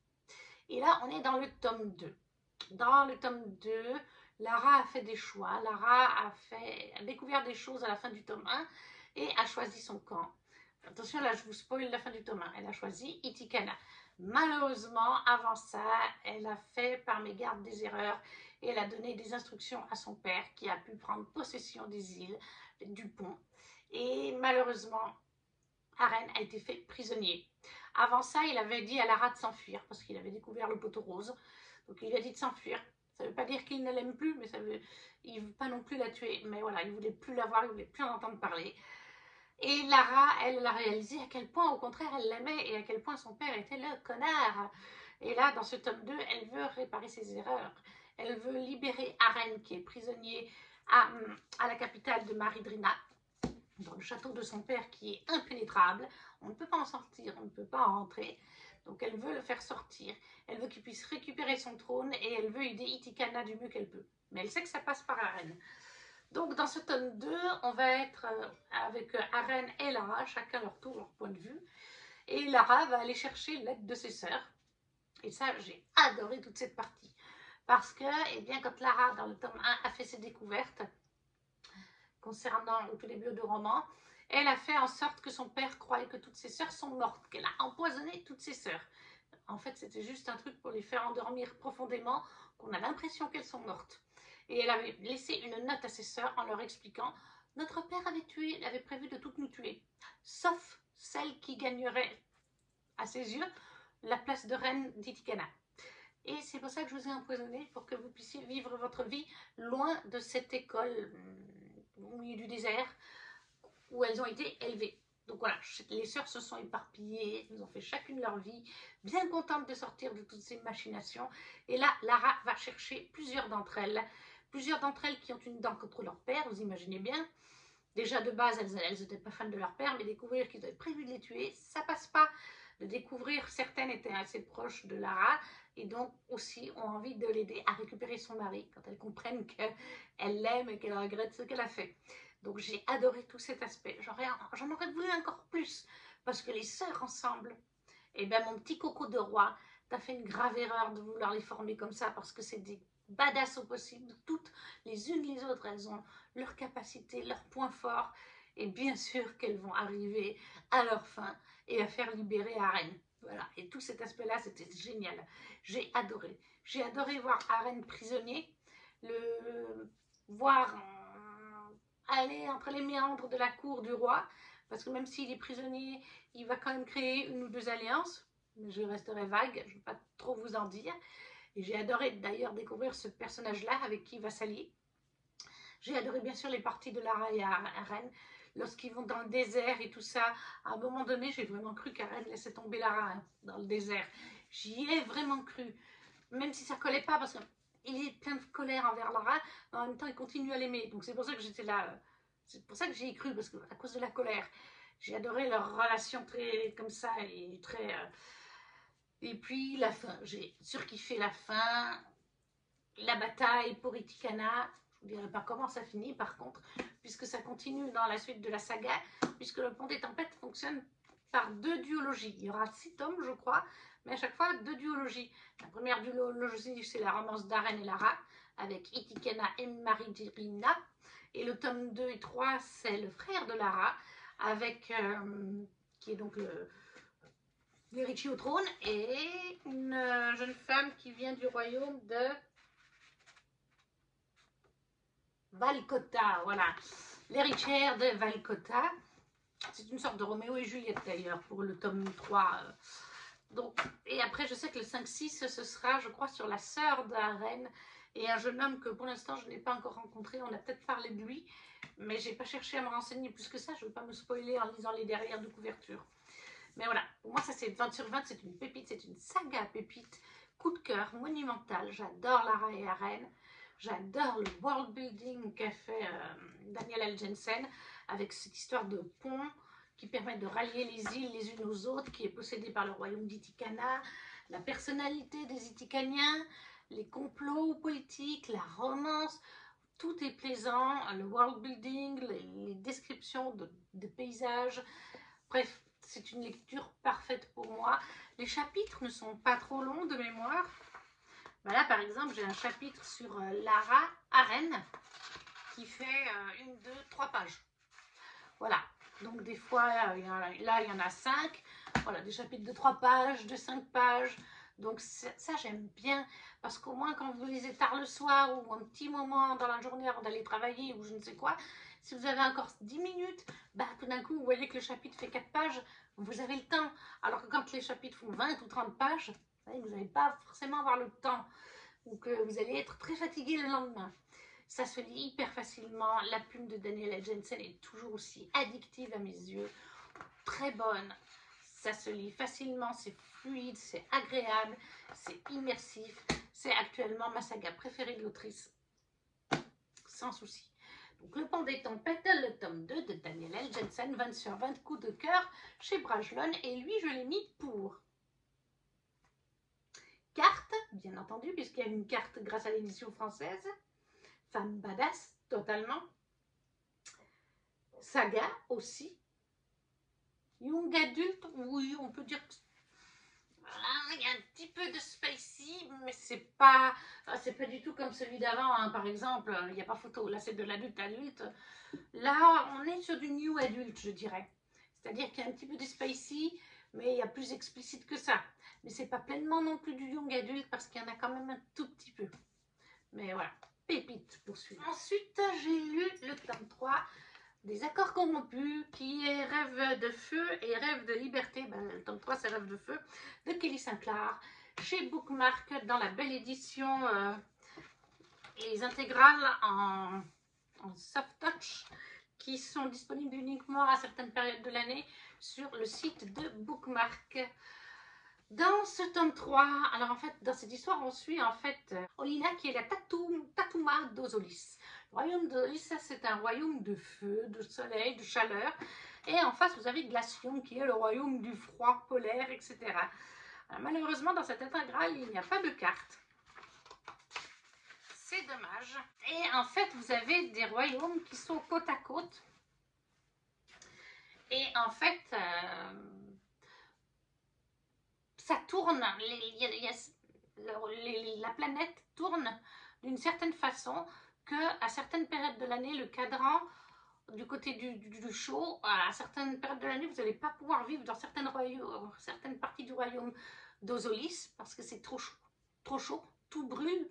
Et là, on est dans le tome 2. Dans le tome 2, Lara a fait des choix. Lara a découvert des choses à la fin du tome 1 et a choisi son camp. Attention, là, je vous spoil la fin du tome 1. Elle a choisi Itikana. Malheureusement, avant ça, elle a fait par mégarde des erreurs et elle a donné des instructions à son père qui a pu prendre possession des îles, du pont. Et malheureusement, Arène a été fait prisonnier. Avant ça, il avait dit à Lara de s'enfuir parce qu'il avait découvert le poteau rose. Donc il lui a dit de s'enfuir. Ça ne veut pas dire qu'il ne l'aime plus, mais il ne veut pas non plus la tuer. Mais voilà, il ne voulait plus la voir, il ne voulait plus en entendre parler. Et Lara, elle a réalisé à quel point, au contraire, elle l'aimait et à quel point son père était le connard. Et là, dans ce tome 2, elle veut réparer ses erreurs. Elle veut libérer Arène, qui est prisonnier à la capitale de Maridrina, dans le château de son père qui est impénétrable. On ne peut pas en sortir, on ne peut pas en rentrer. Donc elle veut le faire sortir. Elle veut qu'il puisse récupérer son trône et elle veut aider Itikana du mieux qu'elle peut. Mais elle sait que ça passe par Arène. Donc dans ce tome 2, on va être avec Arène et Lara, chacun leur tour, leur point de vue. Et Lara va aller chercher l'aide de ses sœurs. Et ça, j'ai adoré toute cette partie. Parce que, eh bien, quand Lara, dans le tome 1, a fait ses découvertes concernant le tout début du roman, elle a fait en sorte que son père croyait que toutes ses sœurs sont mortes, qu'elle a empoisonné toutes ses sœurs. En fait, c'était juste un truc pour les faire endormir profondément, qu'on a l'impression qu'elles sont mortes. Et elle avait laissé une note à ses sœurs en leur expliquant « Notre père avait prévu de toutes nous tuer, sauf celle qui gagnerait, à ses yeux, la place de reine d'Itikana. » Et c'est pour ça que je vous ai empoisonné, pour que vous puissiez vivre votre vie loin de cette école au milieu du désert où elles ont été élevées. Donc voilà, les sœurs se sont éparpillées, elles ont fait chacune leur vie, bien contentes de sortir de toutes ces machinations. Et là, Lara va chercher plusieurs d'entre elles qui ont une dent contre leur père, vous imaginez bien. Déjà de base, elles n'étaient pas fans de leur père, mais découvrir qu'ils avaient prévu de les tuer, ça passe pas. De découvrir, certaines étaient assez proches de Lara, et donc aussi ont envie de l'aider à récupérer son mari, quand elles comprennent qu'elle l'aime et qu'elle regrette ce qu'elle a fait. Donc j'ai adoré tout cet aspect. J'en aurais voulu encore plus, parce que les sœurs ensemble, et bien mon petit coco de roi, t'as fait une grave erreur de vouloir les former comme ça, parce que c'est des badass au possible, toutes les unes les autres, elles ont leurs capacités, leurs points forts, et bien sûr qu'elles vont arriver à leur fin et à faire libérer Arène. Voilà, et tout cet aspect-là, c'était génial. J'ai adoré. J'ai adoré voir Arène prisonnier, le voir aller entre les méandres de la cour du roi, parce que même s'il est prisonnier, il va quand même créer une ou deux alliances. Je resterai vague, je ne vais pas trop vous en dire. Et j'ai adoré d'ailleurs découvrir ce personnage-là avec qui il va s'allier. J'ai adoré bien sûr les parties de Lara et Arène. Lorsqu'ils vont dans le désert et tout ça, à un moment donné, j'ai vraiment cru qu'Arène laissait tomber Lara dans le désert. J'y ai vraiment cru. Même si ça ne collait pas, parce qu'il est plein de colère envers Lara, en même temps il continue à l'aimer. Donc c'est pour ça que j'étais là. C'est pour ça que j'y ai cru, parce que, à cause de la colère. J'ai adoré leur relation très comme ça et très... Et puis la fin, j'ai surkiffé la fin, la bataille pour Itikana. Je vous dirai pas comment ça finit par contre, puisque ça continue dans la suite de la saga, puisque le Pont des Tempêtes fonctionne par 2 duologies. Il y aura 6 tomes, je crois, mais à chaque fois 2 duologies. La première duologie, c'est la romance d'Aren et Lara, avec Itikana et Maridrina. Et le tome 2 et 3, c'est le frère de Lara, avec qui est donc l'héritier au trône, et une jeune femme qui vient du royaume de Valcota, voilà, l'héritière de Valcota. C'est une sorte de Roméo et Juliette d'ailleurs pour le tome 3. Donc, et après, je sais que le 5-6, ce sera, je crois, sur la sœur de la reine et un jeune homme que pour l'instant je n'ai pas encore rencontré. On a peut-être parlé de lui, mais j'ai pas cherché à me renseigner plus que ça. Je ne veux pas me spoiler en lisant les derrière de couverture. Mais voilà, pour moi, ça c'est 20 sur 20, c'est une pépite, c'est une saga pépite. Coup de cœur, monumental. J'adore Lara et Aren. J'adore le world building qu'a fait Daniel L. Jensen avec cette histoire de pont qui permet de rallier les îles les unes aux autres, qui est possédée par le royaume d'Itikana, la personnalité des Itikaniens, les complots politiques, la romance, tout est plaisant, le world building, les descriptions de paysages, bref, c'est une lecture parfaite pour moi. Les chapitres ne sont pas trop longs de mémoire. Ben là, par exemple, j'ai un chapitre sur Lara Aren qui fait 1, 2, 3 pages. Voilà. Donc, des fois, là, il y en a 5. Voilà, des chapitres de 3 pages, de 5 pages. Donc, ça, j'aime bien. Parce qu'au moins, quand vous lisez tard le soir ou un petit moment dans la journée avant d'aller travailler ou je ne sais quoi, si vous avez encore 10 minutes, bah, tout d'un coup, vous voyez que le chapitre fait 4 pages, vous avez le temps. Alors que quand les chapitres font 20 ou 30 pages, vous n'allez pas forcément avoir le temps. Ou que vous allez être très fatigué le lendemain. Ça se lit hyper facilement. La plume de Daniel L. Jensen est toujours aussi addictive à mes yeux. Très bonne. Ça se lit facilement, c'est fluide, c'est agréable, c'est immersif. C'est actuellement ma saga préférée de l'autrice. Sans souci. Donc, Le Pont des Tempêtes, le tome 2 de Daniel L. Jensen, 20 sur 20 coups de cœur chez Brajlon. Et lui, je l'ai mis pour carte, bien entendu, puisqu'il y a une carte grâce à l'édition française. Femme badass, totalement. Saga aussi. Young adulte, oui, on peut dire que il y a un petit peu de spacey, mais c'est pas du tout comme celui d'avant, hein. Par exemple, il n'y a pas photo, là c'est de l'adulte adulte. Là, on est sur du new adulte, je dirais. C'est-à-dire qu'il y a un petit peu de spacey, mais il y a plus explicite que ça. Mais c'est pas pleinement non plus du young adulte, parce qu'il y en a quand même un tout petit peu. Mais voilà, pépite pour celui-là. Ensuite, j'ai lu le tome 3 des Accords corrompus, qui est Rêve de feu et Rêve de liberté. Ben, le tome 3, c'est Rêve de feu, de Kelly Sinclair, chez Bookmark, dans la belle édition, les intégrales en soft touch, qui sont disponibles uniquement à certaines périodes de l'année sur le site de Bookmark. Dans ce tome 3, alors en fait, dans cette histoire, on suit en fait Olina qui est la Tatuma d'Ozolis. Le royaume d'Ozolis, ça c'est un royaume de feu, de soleil, de chaleur. Et en face, vous avez Glacium qui est le royaume du froid polaire, etc. Alors, malheureusement, dans cette intégrale, il n'y a pas de carte. C'est dommage. Et en fait, vous avez des royaumes qui sont côte à côte. Et en fait... ça tourne, la planète tourne d'une certaine façon que à certaines périodes de l'année, le cadran du côté du chaud, à certaines périodes de l'année, vous n'allez pas pouvoir vivre dans certaines parties du royaume d'Ozolis parce que c'est trop chaud, tout brûle,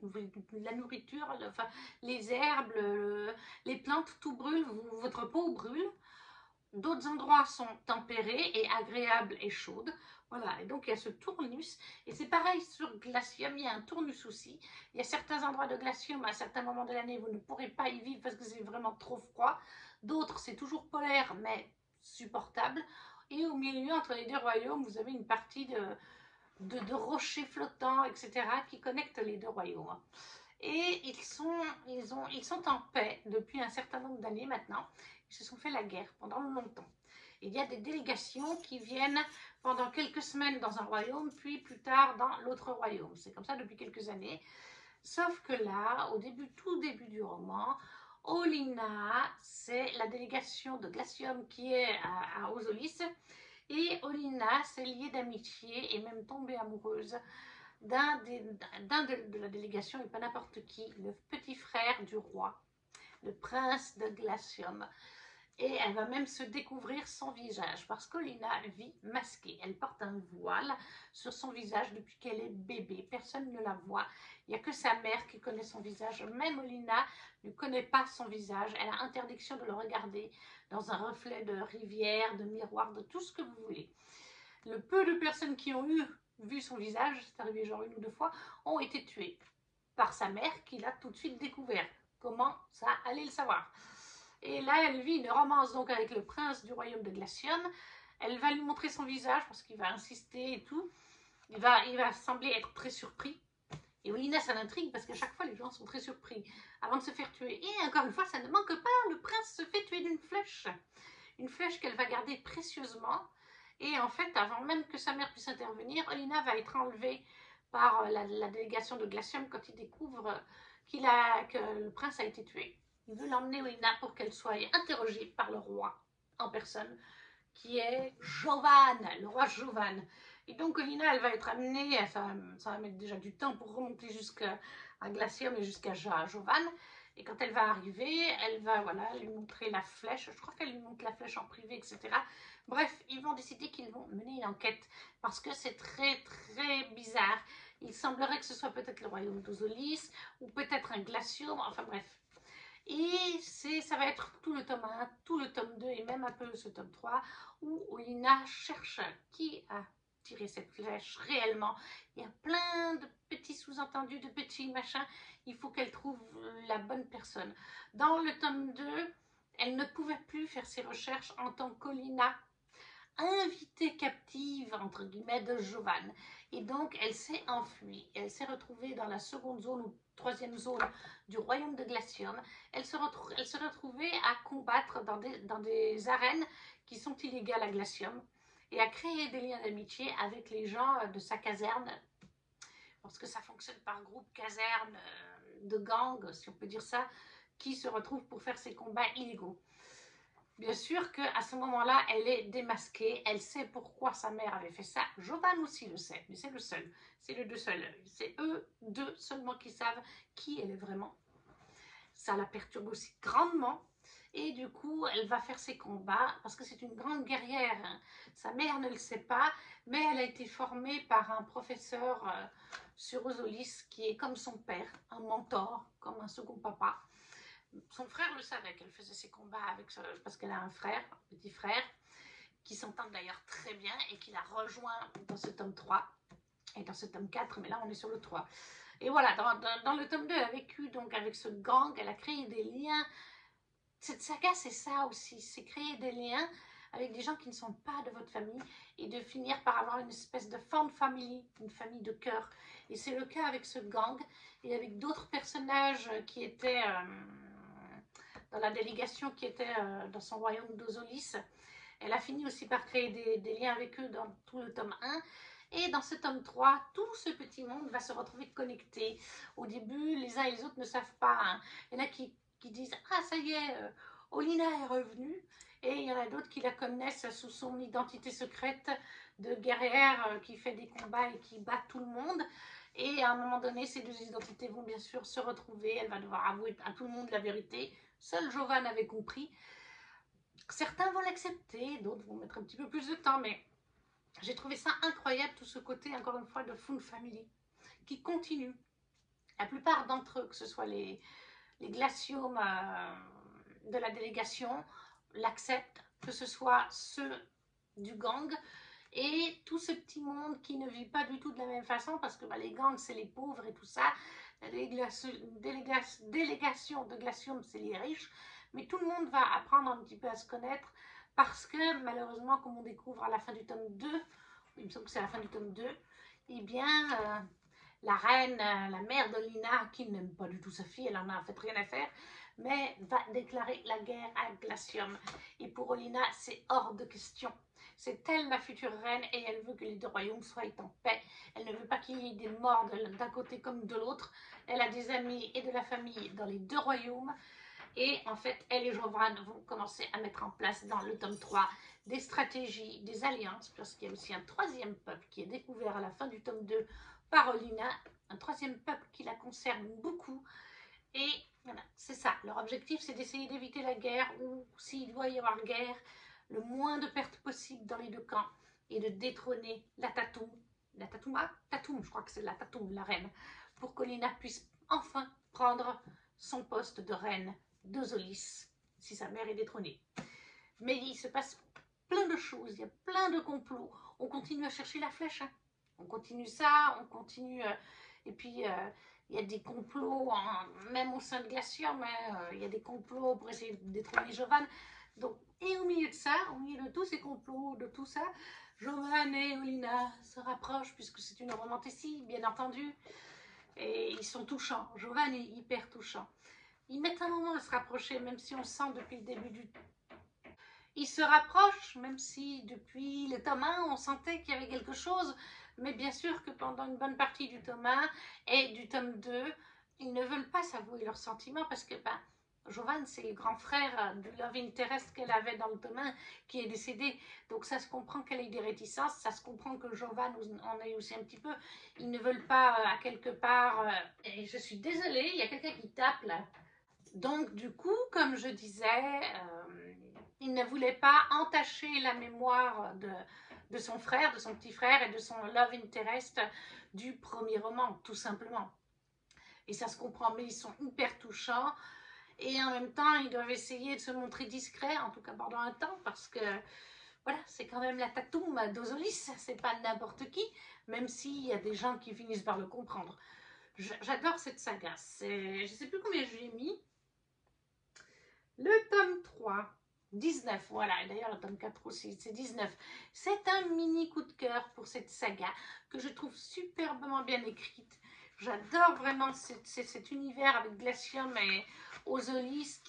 la nourriture, enfin, les herbes, les plantes, tout brûle, votre peau brûle. D'autres endroits sont tempérés et agréables et chaudes. Voilà, et donc il y a ce tournus. Et c'est pareil sur Glacium, il y a un tournus aussi. Il y a certains endroits de Glacium, à certains moments de l'année, vous ne pourrez pas y vivre parce que c'est vraiment trop froid. D'autres, c'est toujours polaire, mais supportable. Et au milieu, entre les deux royaumes, vous avez une partie de rochers flottants, etc., qui connectent les deux royaumes. Et ils sont en paix depuis un certain nombre d'années maintenant. Ils se sont fait la guerre pendant longtemps. Il y a des délégations qui viennent pendant quelques semaines dans un royaume, puis plus tard dans l'autre royaume. C'est comme ça depuis quelques années. Sauf que là, tout début du roman, Olenna, c'est la délégation de Glacium qui est à Osolis. Et Olenna s'est liée d'amitié et même tombée amoureuse de la délégation, et pas n'importe qui, le petit frère du roi, le prince de Glacium. Et elle va même se découvrir son visage parce qu'Olenna vit masquée. Elle porte un voile sur son visage depuis qu'elle est bébé. Personne ne la voit. Il n'y a que sa mère qui connaît son visage. Même Olenna ne connaît pas son visage. Elle a interdiction de le regarder dans un reflet de rivière, de miroir, de tout ce que vous voulez. Le peu de personnes qui ont vu son visage, c'est arrivé genre 1 ou 2 fois, ont été tuées par sa mère qui l'a tout de suite découvert. Comment ça allait le savoir? Et là, elle vit une romance donc avec le prince du royaume de Glacium. Elle va lui montrer son visage parce qu'il va insister et tout. Il va sembler être très surpris. Et Olenna, ça l'intrigue parce qu'à chaque fois, les gens sont très surpris avant de se faire tuer. Et encore une fois, ça ne manque pas, le prince se fait tuer d'une flèche. Une flèche qu'elle va garder précieusement. Et en fait, avant même que sa mère puisse intervenir, Olenna va être enlevée par la délégation de Glacium quand il découvre que le prince a été tué. Il veut l'emmener Olenna pour qu'elle soit interrogée par le roi en personne, qui est Jovan, le roi Jovan. Et donc Olenna, elle va être amenée, ça va mettre déjà du temps pour remonter jusqu'à Glacium et jusqu'à Jovan. Et quand elle va arriver, elle va lui montrer la flèche. Je crois qu'elle lui montre la flèche en privé, etc. Bref, ils vont décider qu'ils vont mener une enquête parce que c'est très très bizarre. Il semblerait que ce soit peut-être le royaume d'Ozolis ou peut-être un Glacium, enfin bref. Et ça va être tout le tome 1, tout le tome 2 et même un peu ce tome 3 où Olenna cherche qui a tiré cette flèche réellement. Il y a plein de petits sous-entendus, de petits machins. Il faut qu'elle trouve la bonne personne. Dans le tome 2, elle ne pouvait plus faire ses recherches en tant qu'Olenna, invitée captive, entre guillemets, de Jovan. Et donc, elle s'est enfuie. Elle s'est retrouvée dans la seconde zone ou troisième zone du royaume de Glacium. Elle se retrouvait à combattre dans des arènes qui sont illégales à Glacium et à créer des liens d'amitié avec les gens de sa caserne, parce que ça fonctionne par groupe caserne de gang, si on peut dire ça, qui se retrouvent pour faire ces combats illégaux. Bien sûr qu'à ce moment-là, elle est démasquée, elle sait pourquoi sa mère avait fait ça. Jovan aussi le sait, mais c'est le seul, c'est les deux seuls. C'est eux deux seulement qui savent qui elle est vraiment. Ça la perturbe aussi grandement. Et du coup, elle va faire ses combats parce que c'est une grande guerrière. Sa mère ne le sait pas, mais elle a été formée par un professeur sur Osolis qui est comme son père, un mentor, comme un second papa. Son frère le savait qu'elle faisait ses combats parce qu'elle a un frère, un petit frère, qui s'entend d'ailleurs très bien et qui la rejoint dans ce tome 3 et dans ce tome 4, mais là on est sur le 3. Et voilà, dans le tome 2, elle a vécu donc avec ce gang, elle a créé des liens. Cette saga, c'est ça aussi, c'est créer des liens avec des gens qui ne sont pas de votre famille et de finir par avoir une espèce de found family, une famille de cœur. Et c'est le cas avec ce gang et avec d'autres personnages qui étaient dans la délégation qui était dans son royaume d'Ozolis. Elle a fini aussi par créer des liens avec eux dans tout le tome 1. Et dans ce tome 3, tout ce petit monde va se retrouver connecté. Au début, les uns et les autres ne savent pas. Hein. Il y en a qui disent « Ah, ça y est, Olenna est revenue ». Et il y en a d'autres qui la connaissent sous son identité secrète de guerrière qui fait des combats et qui bat tout le monde. Et à un moment donné, ces deux identités vont bien sûr se retrouver. Elle va devoir avouer à tout le monde la vérité. Seul Jovan avait compris. Certains vont l'accepter, d'autres vont mettre un petit peu plus de temps, mais j'ai trouvé ça incroyable, tout ce côté, encore une fois, de found family, qui continue. La plupart d'entre eux, que ce soit les glaciums de la délégation, l'acceptent, que ce soit ceux du gang, et tout ce petit monde qui ne vit pas du tout de la même façon, parce que les gangs, c'est les pauvres et tout ça, la délégation de Glacium, c'est les riches, mais tout le monde va apprendre un petit peu à se connaître, parce que malheureusement, comme on découvre à la fin du tome 2, il me semble que c'est à la fin du tome 2, eh bien, la reine, la mère de Lina, qui n'aime pas du tout sa fille, elle en a en fait rien à faire, mais va déclarer la guerre à Glacium. Et pour Olenna, c'est hors de question. C'est elle la future reine et elle veut que les deux royaumes soient en paix. Elle ne veut pas qu'il y ait des morts d'un côté comme de l'autre. Elle a des amis et de la famille dans les deux royaumes. Et en fait, elle et Jovan vont commencer à mettre en place dans le tome 3 des stratégies, des alliances, parce qu'il y a aussi un troisième peuple qui est découvert à la fin du tome 2 par Olenna, un troisième peuple qui la concerne beaucoup. Et voilà, c'est ça. Leur objectif, c'est d'essayer d'éviter la guerre, ou s'il doit y avoir guerre, le moins de pertes possible dans les deux camps, et de détrôner la Tatoum. La Tatouma Tatoum, je crois que c'est la Tatoum, la reine, pour qu'Olenna puisse enfin prendre son poste de reine d'Ozolis, si sa mère est détrônée. Mais il se passe plein de choses, il y a plein de complots. On continue à chercher la flèche, hein. On continue ça, on continue... et puis, il y a des complots, même au sein de Glacium, hein, il y a des complots pour essayer de détrôner Jovan. Donc, et au milieu de ça, au milieu de tous ces complots, de tout ça, Jovan et Olenna se rapprochent, puisque c'est une romantécie, bien entendu. Et ils sont touchants. Jovan est hyper touchant. Ils mettent un moment à se rapprocher, même si on sent depuis le début du... Ils se rapprochent, même si depuis le tome 1, on sentait qu'il y avait quelque chose. Mais bien sûr que pendant une bonne partie du tome 1 et du tome 2, ils ne veulent pas s'avouer leurs sentiments parce que Jovan, c'est le grand frère du Love Interest qu'elle avait dans le tome 1 qui est décédé. Donc ça se comprend qu'elle ait des réticences, ça se comprend que Jovan en ait aussi un petit peu. Ils ne veulent pas à quelque part... Et je suis désolée, il y a quelqu'un qui tape là. Donc du coup, comme je disais, il ne voulait pas entacher la mémoire de son frère, de son petit frère et de son love interest du premier roman, tout simplement. Et ça se comprend, mais ils sont hyper touchants. Et en même temps, ils doivent essayer de se montrer discrets, en tout cas pendant un temps, parce que voilà, c'est quand même la Tatoum d'Ozolis, c'est pas n'importe qui, même s'il y a des gens qui finissent par le comprendre. J'adore cette saga. Je ne sais plus combien je lui ai mis. Le tome 3, 19, voilà, et d'ailleurs le tome 4 aussi, c'est 19. C'est un mini coup de cœur pour cette saga que je trouve superbement bien écrite. J'adore vraiment cet univers avec Glacium et Ozolis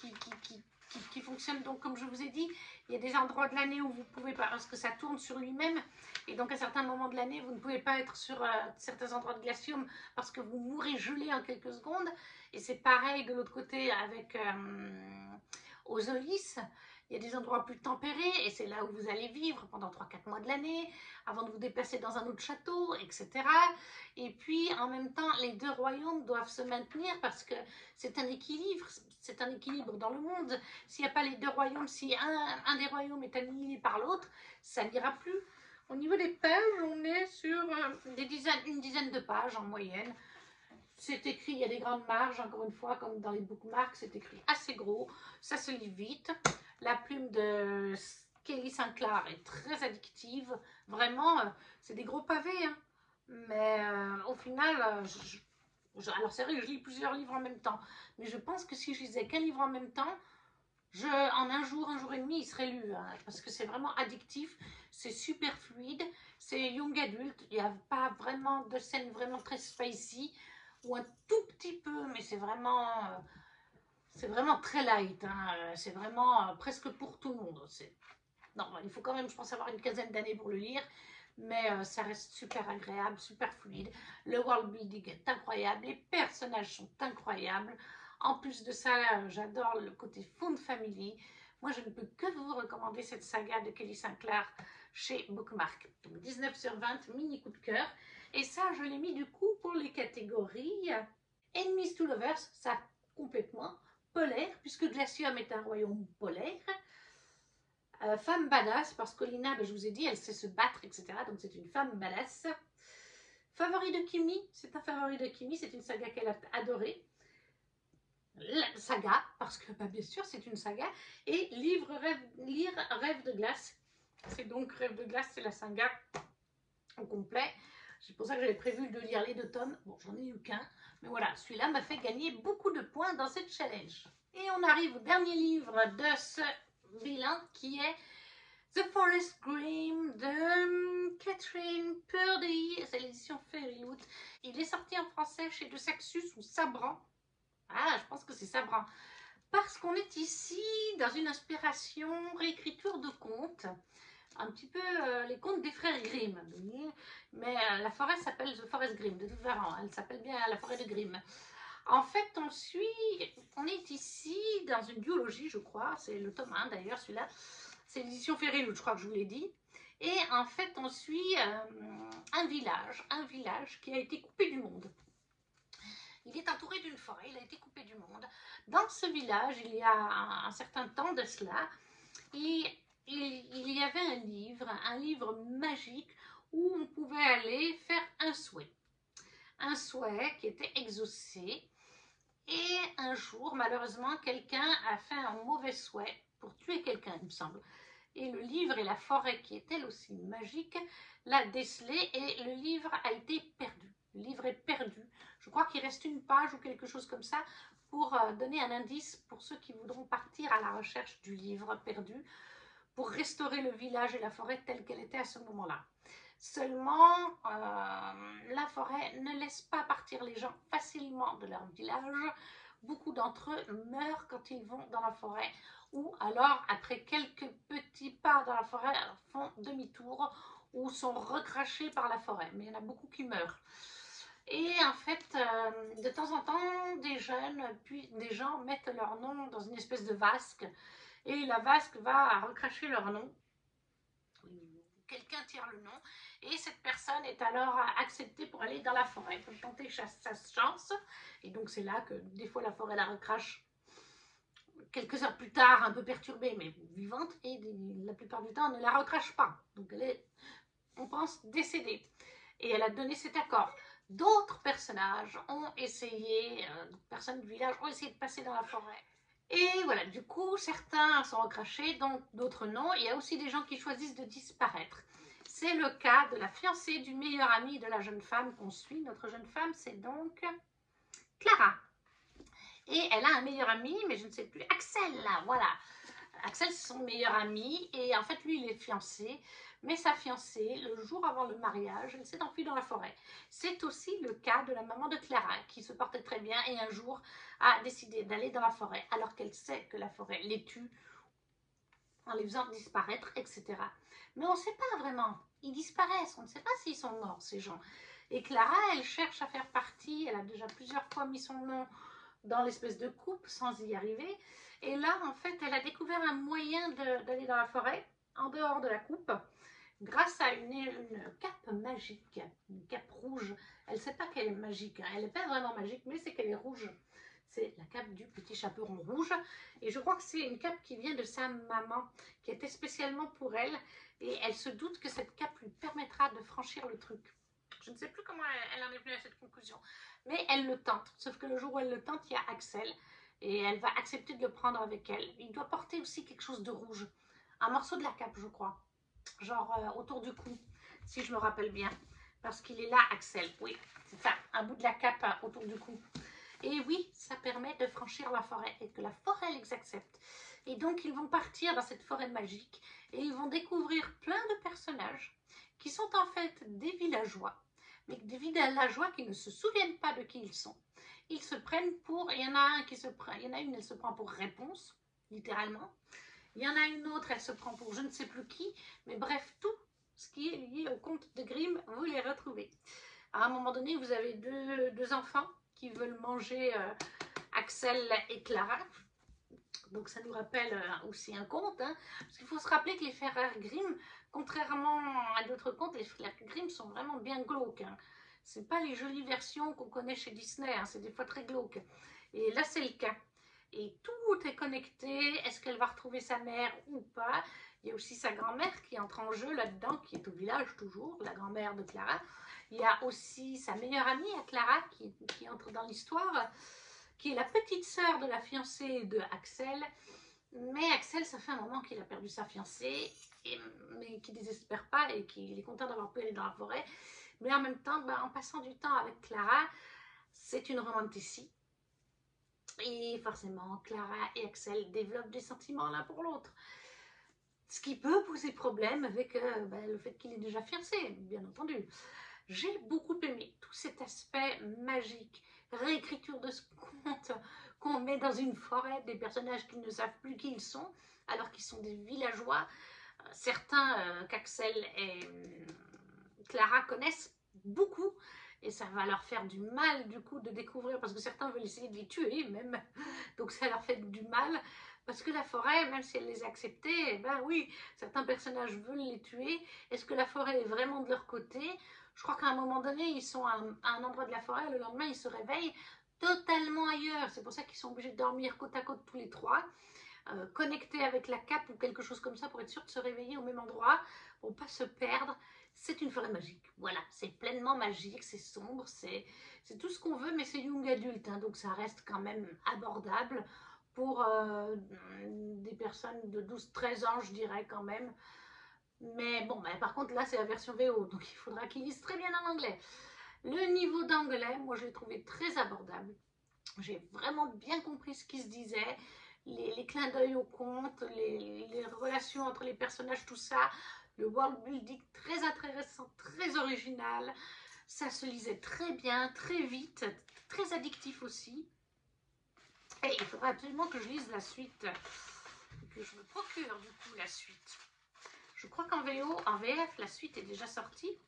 qui fonctionne. Donc comme je vous ai dit, il y a des endroits de l'année où vous pouvez pas, parce que ça tourne sur lui-même, et donc à certains moments de l'année, vous ne pouvez pas être sur certains endroits de Glacium parce que vous mourrez gelé en quelques secondes. Et c'est pareil de l'autre côté avec Ozolis. Il y a des endroits plus tempérés et c'est là où vous allez vivre pendant 3-4 mois de l'année avant de vous déplacer dans un autre château, etc. Et puis en même temps, les deux royaumes doivent se maintenir parce que c'est un équilibre dans le monde. S'il n'y a pas les deux royaumes, si un des royaumes est annihilé par l'autre, ça n'ira plus. Au niveau des pages, on est sur une dizaine de pages en moyenne. C'est écrit, il y a des grandes marges, encore une fois, comme dans les bookmarks, c'est écrit assez gros, ça se lit vite. La plume de Kelly Sinclair est très addictive, vraiment, c'est des gros pavés, hein. Mais au final, alors c'est vrai que je lis plusieurs livres en même temps, mais je pense que si je lisais qu'un livre en même temps, en un jour et demi, il serait lu, hein, parce que c'est vraiment addictif, c'est super fluide, c'est young adulte, il n'y a pas vraiment de scène vraiment très spicy, ou un tout petit peu, mais c'est vraiment très light, hein. C'est vraiment presque pour tout le monde. Non, il faut quand même, je pense, avoir une quinzaine d'années pour le lire, mais ça reste super agréable, super fluide. Le world building est incroyable, les personnages sont incroyables. En plus de ça, j'adore le côté Found Family. Moi, je ne peux que vous recommander cette saga de Kelly Sinclair chez Bookmark. Donc 19 sur 20, mini coup de cœur. Et ça, je l'ai mis du coup pour les catégories Enemies to Lovers, ça complètement, polaire, puisque Glacium est un royaume polaire. Femme badass, parce qu'Olenna, je vous ai dit, elle sait se battre, etc. Donc c'est une femme badass. Favori de Kimi, c'est un favori de Kimi, c'est une saga qu'elle a adorée. La saga, parce que bien sûr c'est une saga. Et lire Rêve de glace. C'est donc Rêve de glace, c'est la saga au complet. C'est pour ça que j'avais prévu de lire les 2 tomes. Bon, j'en ai eu qu'un. Mais voilà, celui-là m'a fait gagner beaucoup de points dans cette challenge. Et on arrive au dernier livre de ce bilan qui est The Forest Grimm de Catherine Purdy, c'est l'édition Fairywood. Il est sorti en français chez De Saxus ou Sabran. Ah, je pense que c'est Sabran. Parce qu'on est ici dans une inspiration réécriture de contes. Un petit peu les contes des frères Grimm. Mais la forêt s'appelle The Forest Grimm, de toute façon. Elle s'appelle bien la forêt de Grimm. En fait, on est ici dans une duologie, je crois. C'est le tome 1 d'ailleurs, celui-là. C'est l'édition Fairywood, je crois que je vous l'ai dit. Et en fait, on suit un village qui a été coupé du monde. Il est entouré d'une forêt, il a été coupé du monde. Dans ce village, il y a un certain temps de cela, il y avait un livre magique où on pouvait aller faire un souhait qui était exaucé. Et un jour, malheureusement, quelqu'un a fait un mauvais souhait pour tuer quelqu'un, il me semble. Et le livre et la forêt, qui est elle aussi magique, l'a décelé et le livre a été perdu. Le livre est perdu. Je crois qu'il reste une page ou quelque chose comme ça pour donner un indice pour ceux qui voudront partir à la recherche du livre perdu pour restaurer le village et la forêt telle qu'elle était à ce moment-là. Seulement, la forêt ne laisse pas partir les gens facilement de leur village. Beaucoup d'entre eux meurent quand ils vont dans la forêt ou alors, après quelques petits pas dans la forêt, font demi-tour ou sont recrachés par la forêt. Mais il y en a beaucoup qui meurent. Et en fait, de temps en temps, des jeunes, puis des gens mettent leur nom dans une espèce de vasque et la vasque va recracher leur nom. Quelqu'un tire le nom et cette personne est alors acceptée pour aller dans la forêt pour tenter sa chance. Et donc c'est là que des fois la forêt la recrache quelques heures plus tard, un peu perturbée mais vivante, et la plupart du temps on ne la recrache pas. Donc elle est, on pense, décédée. Et elle a donné cet accord. D'autres personnages ont essayé, personnes du village ont essayé de passer dans la forêt. Et voilà, du coup, certains sont recrachés, donc d'autres non. Il y a aussi des gens qui choisissent de disparaître. C'est le cas de la fiancée du meilleur ami de la jeune femme qu'on suit. Notre jeune femme, c'est donc Clara. Et elle a un meilleur ami, mais je ne sais plus, Axel, là, voilà. Axel, c'est son meilleur ami, et en fait, lui, il est fiancé. Mais sa fiancée, le jour avant le mariage, elle s'est enfuie dans la forêt. C'est aussi le cas de la maman de Clara, qui se portait très bien, et un jour a décidé d'aller dans la forêt, alors qu'elle sait que la forêt les tue, en les faisant disparaître, etc. Mais on ne sait pas vraiment. Ils disparaissent, on ne sait pas s'ils sont morts, ces gens. Et Clara, elle cherche à faire partie, elle a déjà plusieurs fois mis son nom dans l'espèce de coupe sans y arriver. Et là, en fait, elle a découvert un moyen d'aller dans la forêt, en dehors de la coupe, grâce à une cape magique, une cape rouge. Elle ne sait pas qu'elle est magique, hein. Elle n'est pas vraiment magique, mais c'est qu'elle est rouge. C'est la cape du petit chaperon rouge. Et je crois que c'est une cape qui vient de sa maman, qui était spécialement pour elle. Et elle se doute que cette cape lui permettra de franchir le truc. Je ne sais plus comment elle en est venue à cette conclusion. Mais elle le tente. Sauf que le jour où elle le tente, il y a Axel. Et elle va accepter de le prendre avec elle. Il doit porter aussi quelque chose de rouge. Un morceau de la cape, je crois. Genre autour du cou, si je me rappelle bien. Parce qu'il est là, Axel. Oui, c'est ça. Un bout de la cape autour du cou. Et oui, ça permet de franchir la forêt et que la forêt les accepte. Et donc, ils vont partir dans cette forêt magique et ils vont découvrir plein de personnages qui sont en fait des villageois, mais des villageois qui ne se souviennent pas de qui ils sont. Ils se prennent pour, il y en a une, elle se prend pour Réponse, littéralement. Il y en a une autre, elle se prend pour je ne sais plus qui, mais bref, tout ce qui est lié au conte de Grimm, vous les retrouvez. À un moment donné, vous avez deux enfants qui veulent manger Axel et Clara. Donc ça nous rappelle aussi un conte, hein, parce qu'il faut se rappeler que les frères Grimm, contrairement à d'autres contes, les frères Grimm sont vraiment bien glauques. Hein. C'est pas les jolies versions qu'on connaît chez Disney, hein, c'est des fois très glauque. Et là c'est le cas. Et tout est connecté, est-ce qu'elle va retrouver sa mère ou pas? Il y a aussi sa grand-mère qui entre en jeu là-dedans, qui est au village toujours, la grand-mère de Clara. Il y a aussi sa meilleure amie à Clara qui entre dans l'histoire, qui est la petite sœur de la fiancée de Axel. Mais Axel, ça fait un moment qu'il a perdu sa fiancée, mais qui ne désespère pas et qu'il est content d'avoir pu aller dans la forêt. Mais en même temps, en passant du temps avec Clara, c'est une romanticie. Et forcément, Clara et Axel développent des sentiments l'un pour l'autre. Ce qui peut poser problème avec le fait qu'il est déjà fiancé, bien entendu. J'ai beaucoup aimé tout cet aspect magique, réécriture de ce conte qu'on met dans une forêt, des personnages qui ne savent plus qui ils sont, alors qu'ils sont des villageois. Certains qu'Axel et Clara connaissent beaucoup, et ça va leur faire du mal du coup de découvrir, parce que certains veulent essayer de les tuer même, donc ça leur fait du mal, parce que la forêt, même si elle les a acceptés, eh ben oui, certains personnages veulent les tuer. Est-ce que la forêt est vraiment de leur côté? Je crois qu'à un moment donné, ils sont à un endroit de la forêt, le lendemain, ils se réveillent totalement ailleurs. C'est pour ça qu'ils sont obligés de dormir côte à côte tous les trois, connectés avec la cape ou quelque chose comme ça, pour être sûr de se réveiller au même endroit, pour ne pas se perdre. C'est une forêt magique, voilà, c'est pleinement magique, c'est sombre, c'est tout ce qu'on veut, mais c'est young adulte, hein, donc ça reste quand même abordable pour des personnes de 12-13 ans, je dirais quand même. Mais bon, par contre, là, c'est la version VO, donc il faudra qu'ils lisent très bien en anglais. Le niveau d'anglais, moi, je l'ai trouvé très abordable. J'ai vraiment bien compris ce qui se disait, les clins d'œil au conte, les relations entre les personnages, tout ça. Le world building très intéressant, très original. Ça se lisait très bien, très vite, très addictif aussi. Et il faudra absolument que je lise la suite, que je me procure du coup la suite. Je crois qu'en VO, en VF, la suite est déjà sortie.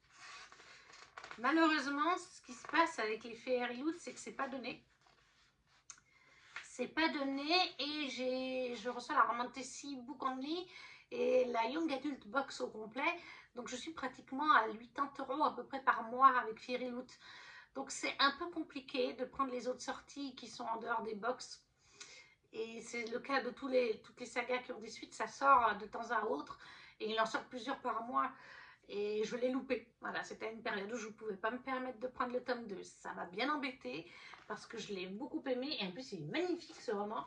Malheureusement, ce qui se passe avec les Fairy Loot, c'est que c'est pas donné. C'est pas donné, et je reçois la Romantasy Book Only et la Young Adult Box au complet. Donc je suis pratiquement à 80 € à peu près par mois avec Fairy Loot. Donc c'est un peu compliqué de prendre les autres sorties qui sont en dehors des box. Et c'est le cas de toutes les sagas qui ont des suites, ça sort de temps à autre. Et il en sort plusieurs par mois. Et je l'ai loupé. Voilà, c'était une période où je ne pouvais pas me permettre de prendre le tome 2. Ça m'a bien embêté parce que je l'ai beaucoup aimé. Et en plus, il est magnifique ce roman.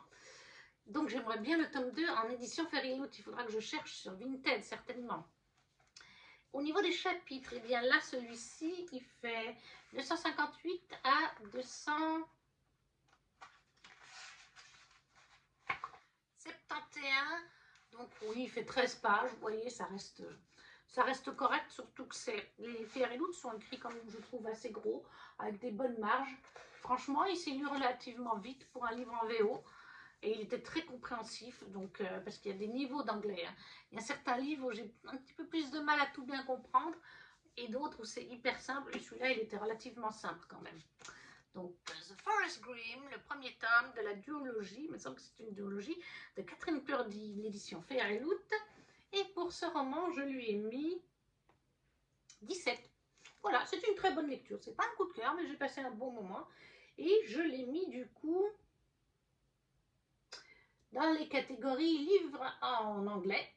Donc j'aimerais bien le tome 2 en édition Fairy Loot. Il faudra que je cherche sur Vinted, certainement. Au niveau des chapitres, et bien là, celui-ci, il fait 258 à 271. Donc oui, il fait 13 pages. Vous voyez, ça reste correct, surtout que les Fairy Loot sont écrits comme je trouve assez gros, avec des bonnes marges. Franchement, il s'est lu relativement vite pour un livre en VO. Et il était très compréhensif, donc, parce qu'il y a des niveaux d'anglais. Hein. Il y a certains livres où j'ai un petit peu plus de mal à tout bien comprendre, et d'autres où c'est hyper simple, et celui-là, il était relativement simple quand même. Donc, The Forest Grimm, le premier tome de la duologie, il me semble que c'est une duologie, de Catherine Purdy, l'édition Fairy Loot. Et pour ce roman, je lui ai mis 17. Voilà, c'est une très bonne lecture. C'est pas un coup de cœur, mais j'ai passé un bon moment. Et je l'ai mis du coup dans les catégories livres en anglais.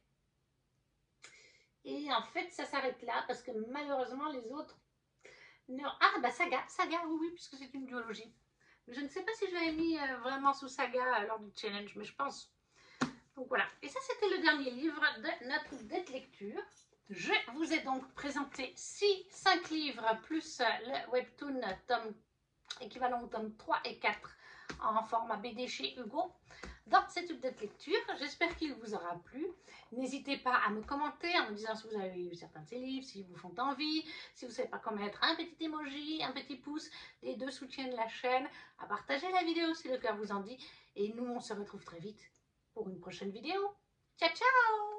Et en fait, ça s'arrête là parce que malheureusement, les autres... Non. Ah, bah Saga, oui, puisque c'est une duologie. Je ne sais pas si je l'avais mis vraiment sous Saga lors du challenge, mais je pense. Donc voilà. Et ça, c'était le dernier livre de notre date lecture. Je vous ai donc présenté 5 livres plus le webtoon tome équivalent au tome 3 et 4 en format BD chez Hugo dans cette update lecture. J'espère qu'il vous aura plu. N'hésitez pas à me commenter en me disant si vous avez lu certains de ces livres, s'ils vous font envie, si vous ne savez pas comment mettre un petit emoji, un petit pouce, les deux soutiennent la chaîne, à partager la vidéo si le cœur vous en dit. Et nous, on se retrouve très vite pour une prochaine vidéo. Ciao, ciao!